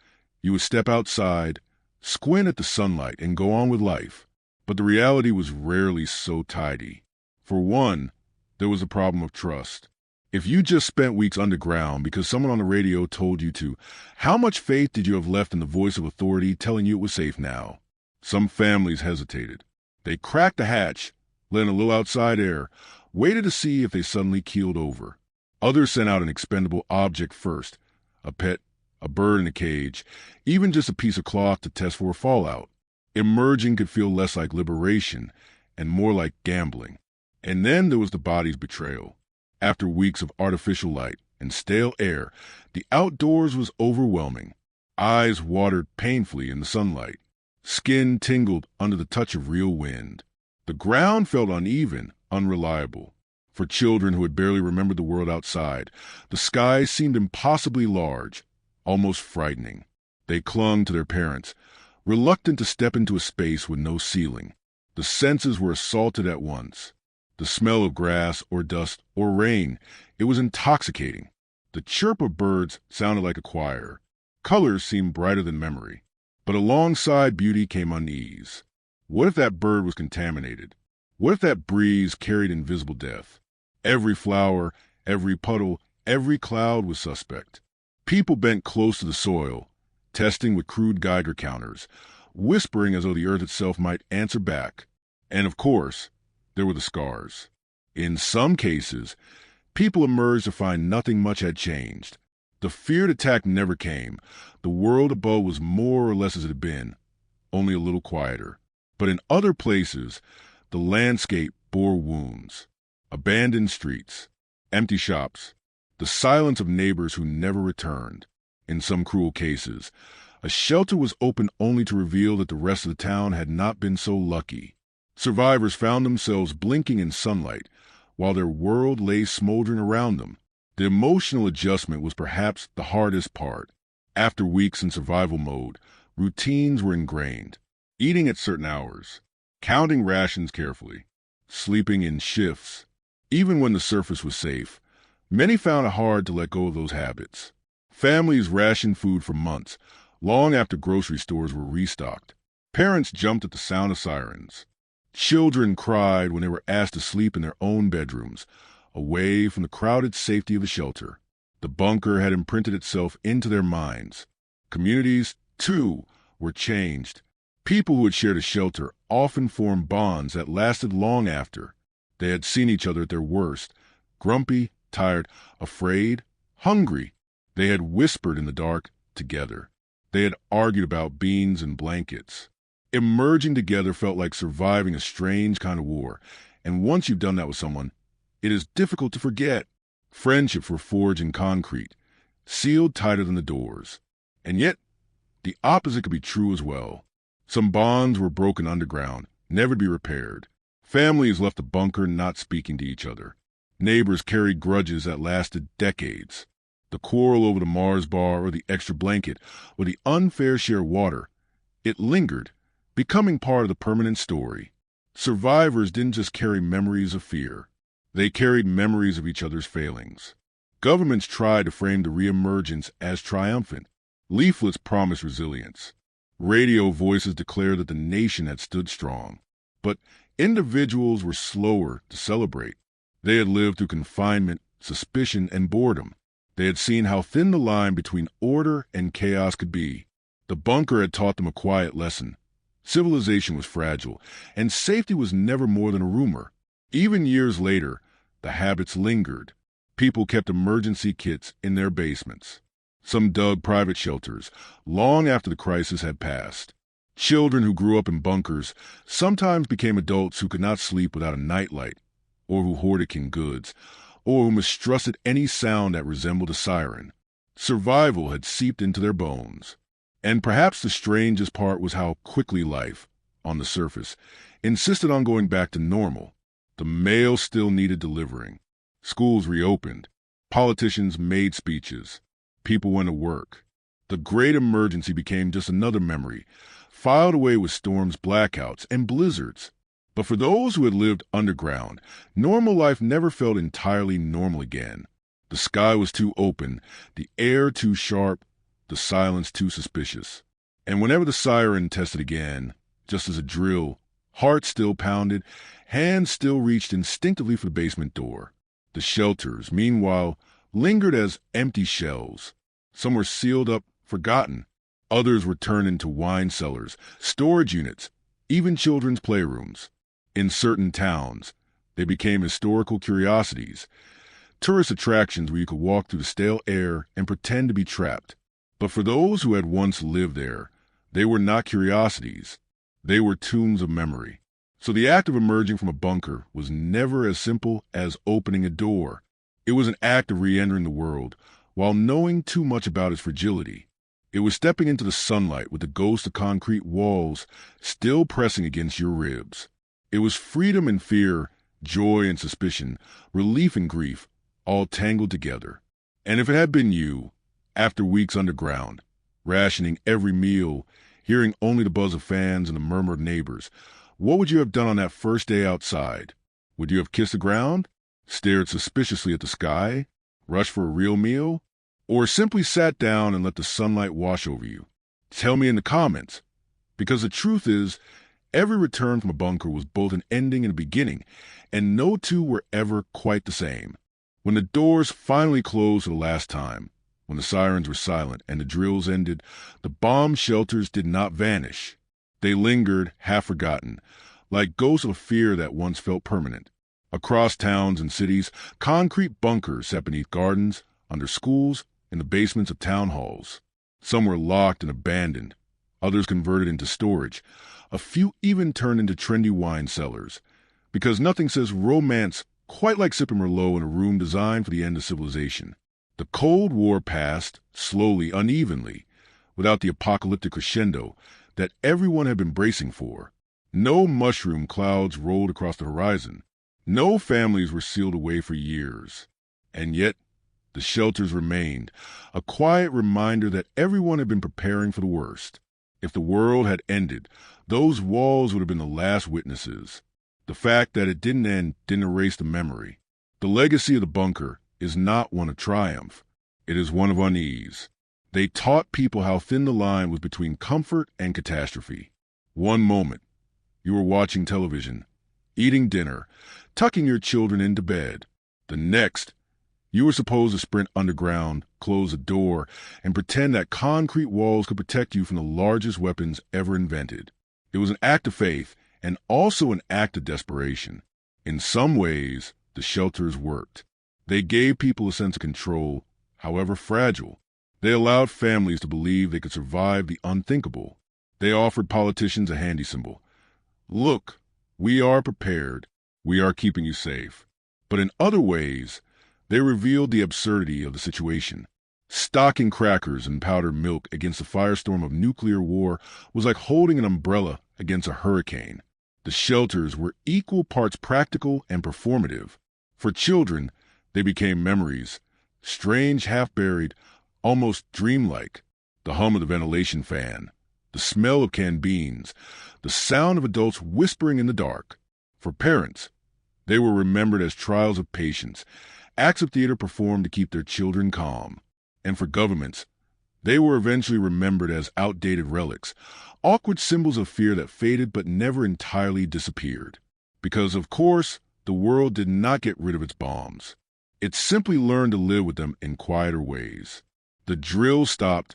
you would step outside, squint at the sunlight, and go on with life. But the reality was rarely so tidy. For one, there was a problem of trust. If you just spent weeks underground because someone on the radio told you to, how much faith did you have left in the voice of authority telling you it was safe now? Some families hesitated. They cracked the hatch, let in a little outside air, waited to see if they suddenly keeled over. Others sent out an expendable object first, a pet, a bird in a cage, even just a piece of cloth to test for a fallout. Emerging could feel less like liberation and more like gambling. And then there was the body's betrayal. After weeks of artificial light and stale air, the outdoors was overwhelming. Eyes watered painfully in the sunlight. Skin tingled under the touch of real wind. The ground felt uneven, unreliable. For children who had barely remembered the world outside, the sky seemed impossibly large, almost frightening. They clung to their parents, reluctant to step into a space with no ceiling. The senses were assaulted at once. The smell of grass or dust or rain, it was intoxicating. The chirp of birds sounded like a choir. Colors seemed brighter than memory. But alongside beauty came unease. What if that bird was contaminated? What if that breeze carried invisible death? Every flower, every puddle, every cloud was suspect. People bent close to the soil, testing with crude Geiger counters, whispering as though the earth itself might answer back. And of course, there were the scars. In some cases, people emerged to find nothing much had changed. The feared attack never came. The world above was more or less as it had been, only a little quieter. But in other places, the landscape bore wounds. Abandoned streets, empty shops, the silence of neighbors who never returned. In some cruel cases, a shelter was opened only to reveal that the rest of the town had not been so lucky. Survivors found themselves blinking in sunlight while their world lay smoldering around them. The emotional adjustment was perhaps the hardest part. After weeks in survival mode, routines were ingrained. Eating at certain hours, counting rations carefully, sleeping in shifts. Even when the surface was safe, many found it hard to let go of those habits. Families rationed food for months, long after grocery stores were restocked. Parents jumped at the sound of sirens. Children cried when they were asked to sleep in their own bedrooms, away from the crowded safety of the shelter. The bunker had imprinted itself into their minds. Communities, too, were changed. People who had shared a shelter often formed bonds that lasted long after. They had seen each other at their worst, grumpy, tired, afraid, hungry. They had whispered in the dark together. They had argued about beans and blankets. Emerging together felt like surviving a strange kind of war, and once you've done that with someone, it is difficult to forget. Friendships were forged in concrete, sealed tighter than the doors. And yet, the opposite could be true as well. Some bonds were broken underground, never to be repaired. Families left the bunker not speaking to each other. Neighbors carried grudges that lasted decades. The quarrel over the Mars bar or the extra blanket or the unfair share of water, it lingered, becoming part of the permanent story. Survivors didn't just carry memories of fear. They carried memories of each other's failings. Governments tried to frame the reemergence as triumphant. Leaflets promised resilience. Radio voices declared that the nation had stood strong. But individuals were slower to celebrate. They had lived through confinement, suspicion, and boredom. They had seen how thin the line between order and chaos could be. The bunker had taught them a quiet lesson. Civilization was fragile, and safety was never more than a rumor. Even years later, the habits lingered. People kept emergency kits in their basements. Some dug private shelters, long after the crisis had passed. Children who grew up in bunkers sometimes became adults who could not sleep without a nightlight, or who hoarded canned goods, or who mistrusted any sound that resembled a siren. Survival had seeped into their bones. And perhaps the strangest part was how quickly life, on the surface, insisted on going back to normal. The mail still needed delivering. Schools reopened. Politicians made speeches. People went to work. The great emergency became just another memory, filed away with storms, blackouts, and blizzards. But for those who had lived underground, normal life never felt entirely normal again. The sky was too open, the air too sharp, the silence too suspicious. And whenever the siren tested again, just as a drill, hearts still pounded, hands still reached instinctively for the basement door. The shelters, meanwhile, lingered as empty shells. Some were sealed up, forgotten. Others were turned into wine cellars, storage units, even children's playrooms. In certain towns, they became historical curiosities, tourist attractions where you could walk through the stale air and pretend to be trapped. But for those who had once lived there, they were not curiosities. They were tombs of memory. So the act of emerging from a bunker was never as simple as opening a door. It was an act of re-entering the world while knowing too much about its fragility. It was stepping into the sunlight with the ghost of concrete walls still pressing against your ribs. It was freedom and fear, joy and suspicion, relief and grief, all tangled together. And if it had been you, after weeks underground, rationing every meal, hearing only the buzz of fans and the murmur of neighbors, what would you have done on that first day outside? Would you have kissed the ground, stared suspiciously at the sky, rushed for a real meal, or simply sat down and let the sunlight wash over you? Tell me in the comments, because the truth is, every return from a bunker was both an ending and a beginning, and no two were ever quite the same. When the doors finally closed for the last time, when the sirens were silent and the drills ended, the bomb shelters did not vanish. They lingered, half forgotten, like ghosts of fear that once felt permanent. Across towns and cities, concrete bunkers sat beneath gardens, under schools, in the basements of town halls. Some were locked and abandoned, others converted into storage. A few even turned into trendy wine cellars, because nothing says romance quite like sipping Merlot in a room designed for the end of civilization. The Cold War passed, slowly, unevenly, without the apocalyptic crescendo that everyone had been bracing for. No mushroom clouds rolled across the horizon. No families were sealed away for years. And yet, the shelters remained, a quiet reminder that everyone had been preparing for the worst. If the world had ended, those walls would have been the last witnesses. The fact that it didn't end didn't erase the memory. The legacy of the bunker is not one of triumph. It is one of unease. They taught people how thin the line was between comfort and catastrophe. One moment, you were watching television, eating dinner, tucking your children into bed. The next, you were supposed to sprint underground, close a door, and pretend that concrete walls could protect you from the largest weapons ever invented. It was an act of faith and also an act of desperation. In some ways, the shelters worked. They gave people a sense of control, however fragile. They allowed families to believe they could survive the unthinkable. They offered politicians a handy symbol. Look, we are prepared. We are keeping you safe. But in other ways, they revealed the absurdity of the situation. Stocking crackers and powdered milk against the firestorm of nuclear war was like holding an umbrella against a hurricane. The shelters were equal parts practical and performative. For children, they became memories, strange, half-buried, almost dreamlike. The hum of the ventilation fan, the smell of canned beans, the sound of adults whispering in the dark. For parents, they were remembered as trials of patience, acts of theater performed to keep their children calm. And for governments, they were eventually remembered as outdated relics, awkward symbols of fear that faded but never entirely disappeared. Because, of course, the world did not get rid of its bombs. It simply learned to live with them in quieter ways. The drills stopped,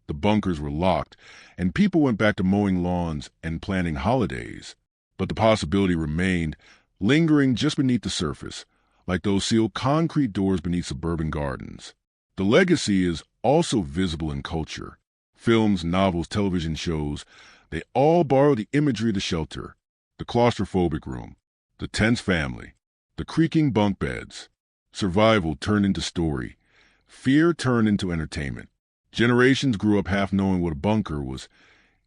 the bunkers were locked, and people went back to mowing lawns and planning holidays. But the possibility remained, lingering just beneath the surface, like those sealed concrete doors beneath suburban gardens. The legacy is also visible in culture. Films, novels, television shows, they all borrow the imagery of the shelter, the claustrophobic room, the tense family, the creaking bunk beds. Survival turned into story. Fear turned into entertainment. Generations grew up half knowing what a bunker was,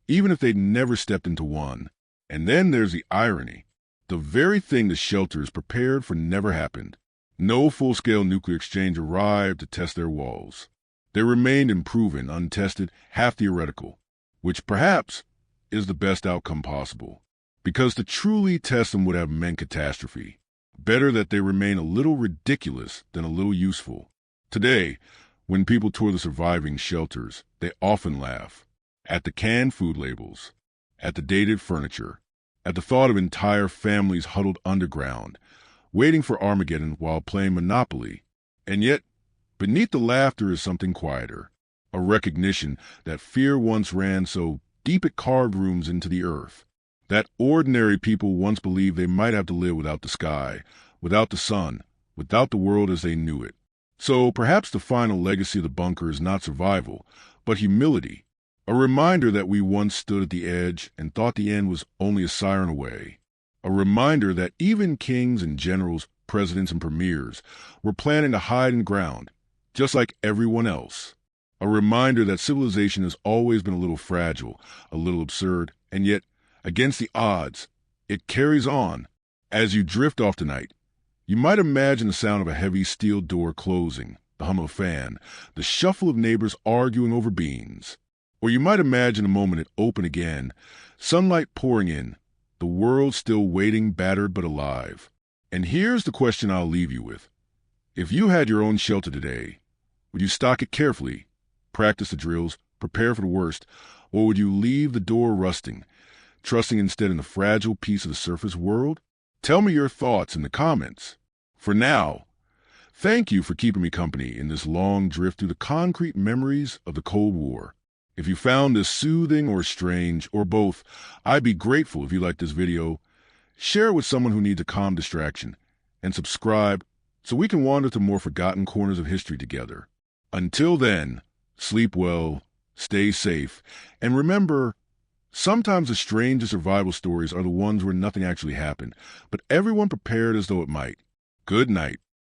even if they'd never stepped into one. And then there's the irony. The very thing the shelters prepared for never happened. No full-scale nuclear exchange arrived to test their walls. They remained unproven, untested, half theoretical, which perhaps is the best outcome possible. Because to truly test them would have meant catastrophe. Better that they remain a little ridiculous than a little useful. Today, when people tour the surviving shelters, they often laugh at the canned food labels, at the dated furniture, at the thought of entire families huddled underground, waiting for Armageddon while playing Monopoly. And yet, beneath the laughter is something quieter, a recognition that fear once ran so deep it carved rooms into the earth, that ordinary people once believed they might have to live without the sky, without the sun, without the world as they knew it. So perhaps the final legacy of the bunker is not survival, but humility, a reminder that we once stood at the edge and thought the end was only a siren away, a reminder that even kings and generals, presidents and premiers were planning to hide in the ground, just like everyone else. A reminder that civilization has always been a little fragile, a little absurd, and yet, against the odds, it carries on. As you drift off tonight, you might imagine the sound of a heavy steel door closing, the hum of a fan, the shuffle of neighbors arguing over beans. Or you might imagine a moment it open again, sunlight pouring in, the world still waiting, battered but alive. And here's the question I'll leave you with. If you had your own shelter today, would you stock it carefully, practice the drills, prepare for the worst, or would you leave the door rusting, trusting instead in the fragile piece of the surface world? Tell me your thoughts in the comments. For now, thank you for keeping me company in this long drift through the concrete memories of the Cold War. If you found this soothing or strange, or both, I'd be grateful if you liked this video, share it with someone who needs a calm distraction, and subscribe so we can wander to more forgotten corners of history together. Until then, sleep well, stay safe, and remember, sometimes the strangest survival stories are the ones where nothing actually happened, but everyone prepared as though it might. Good night.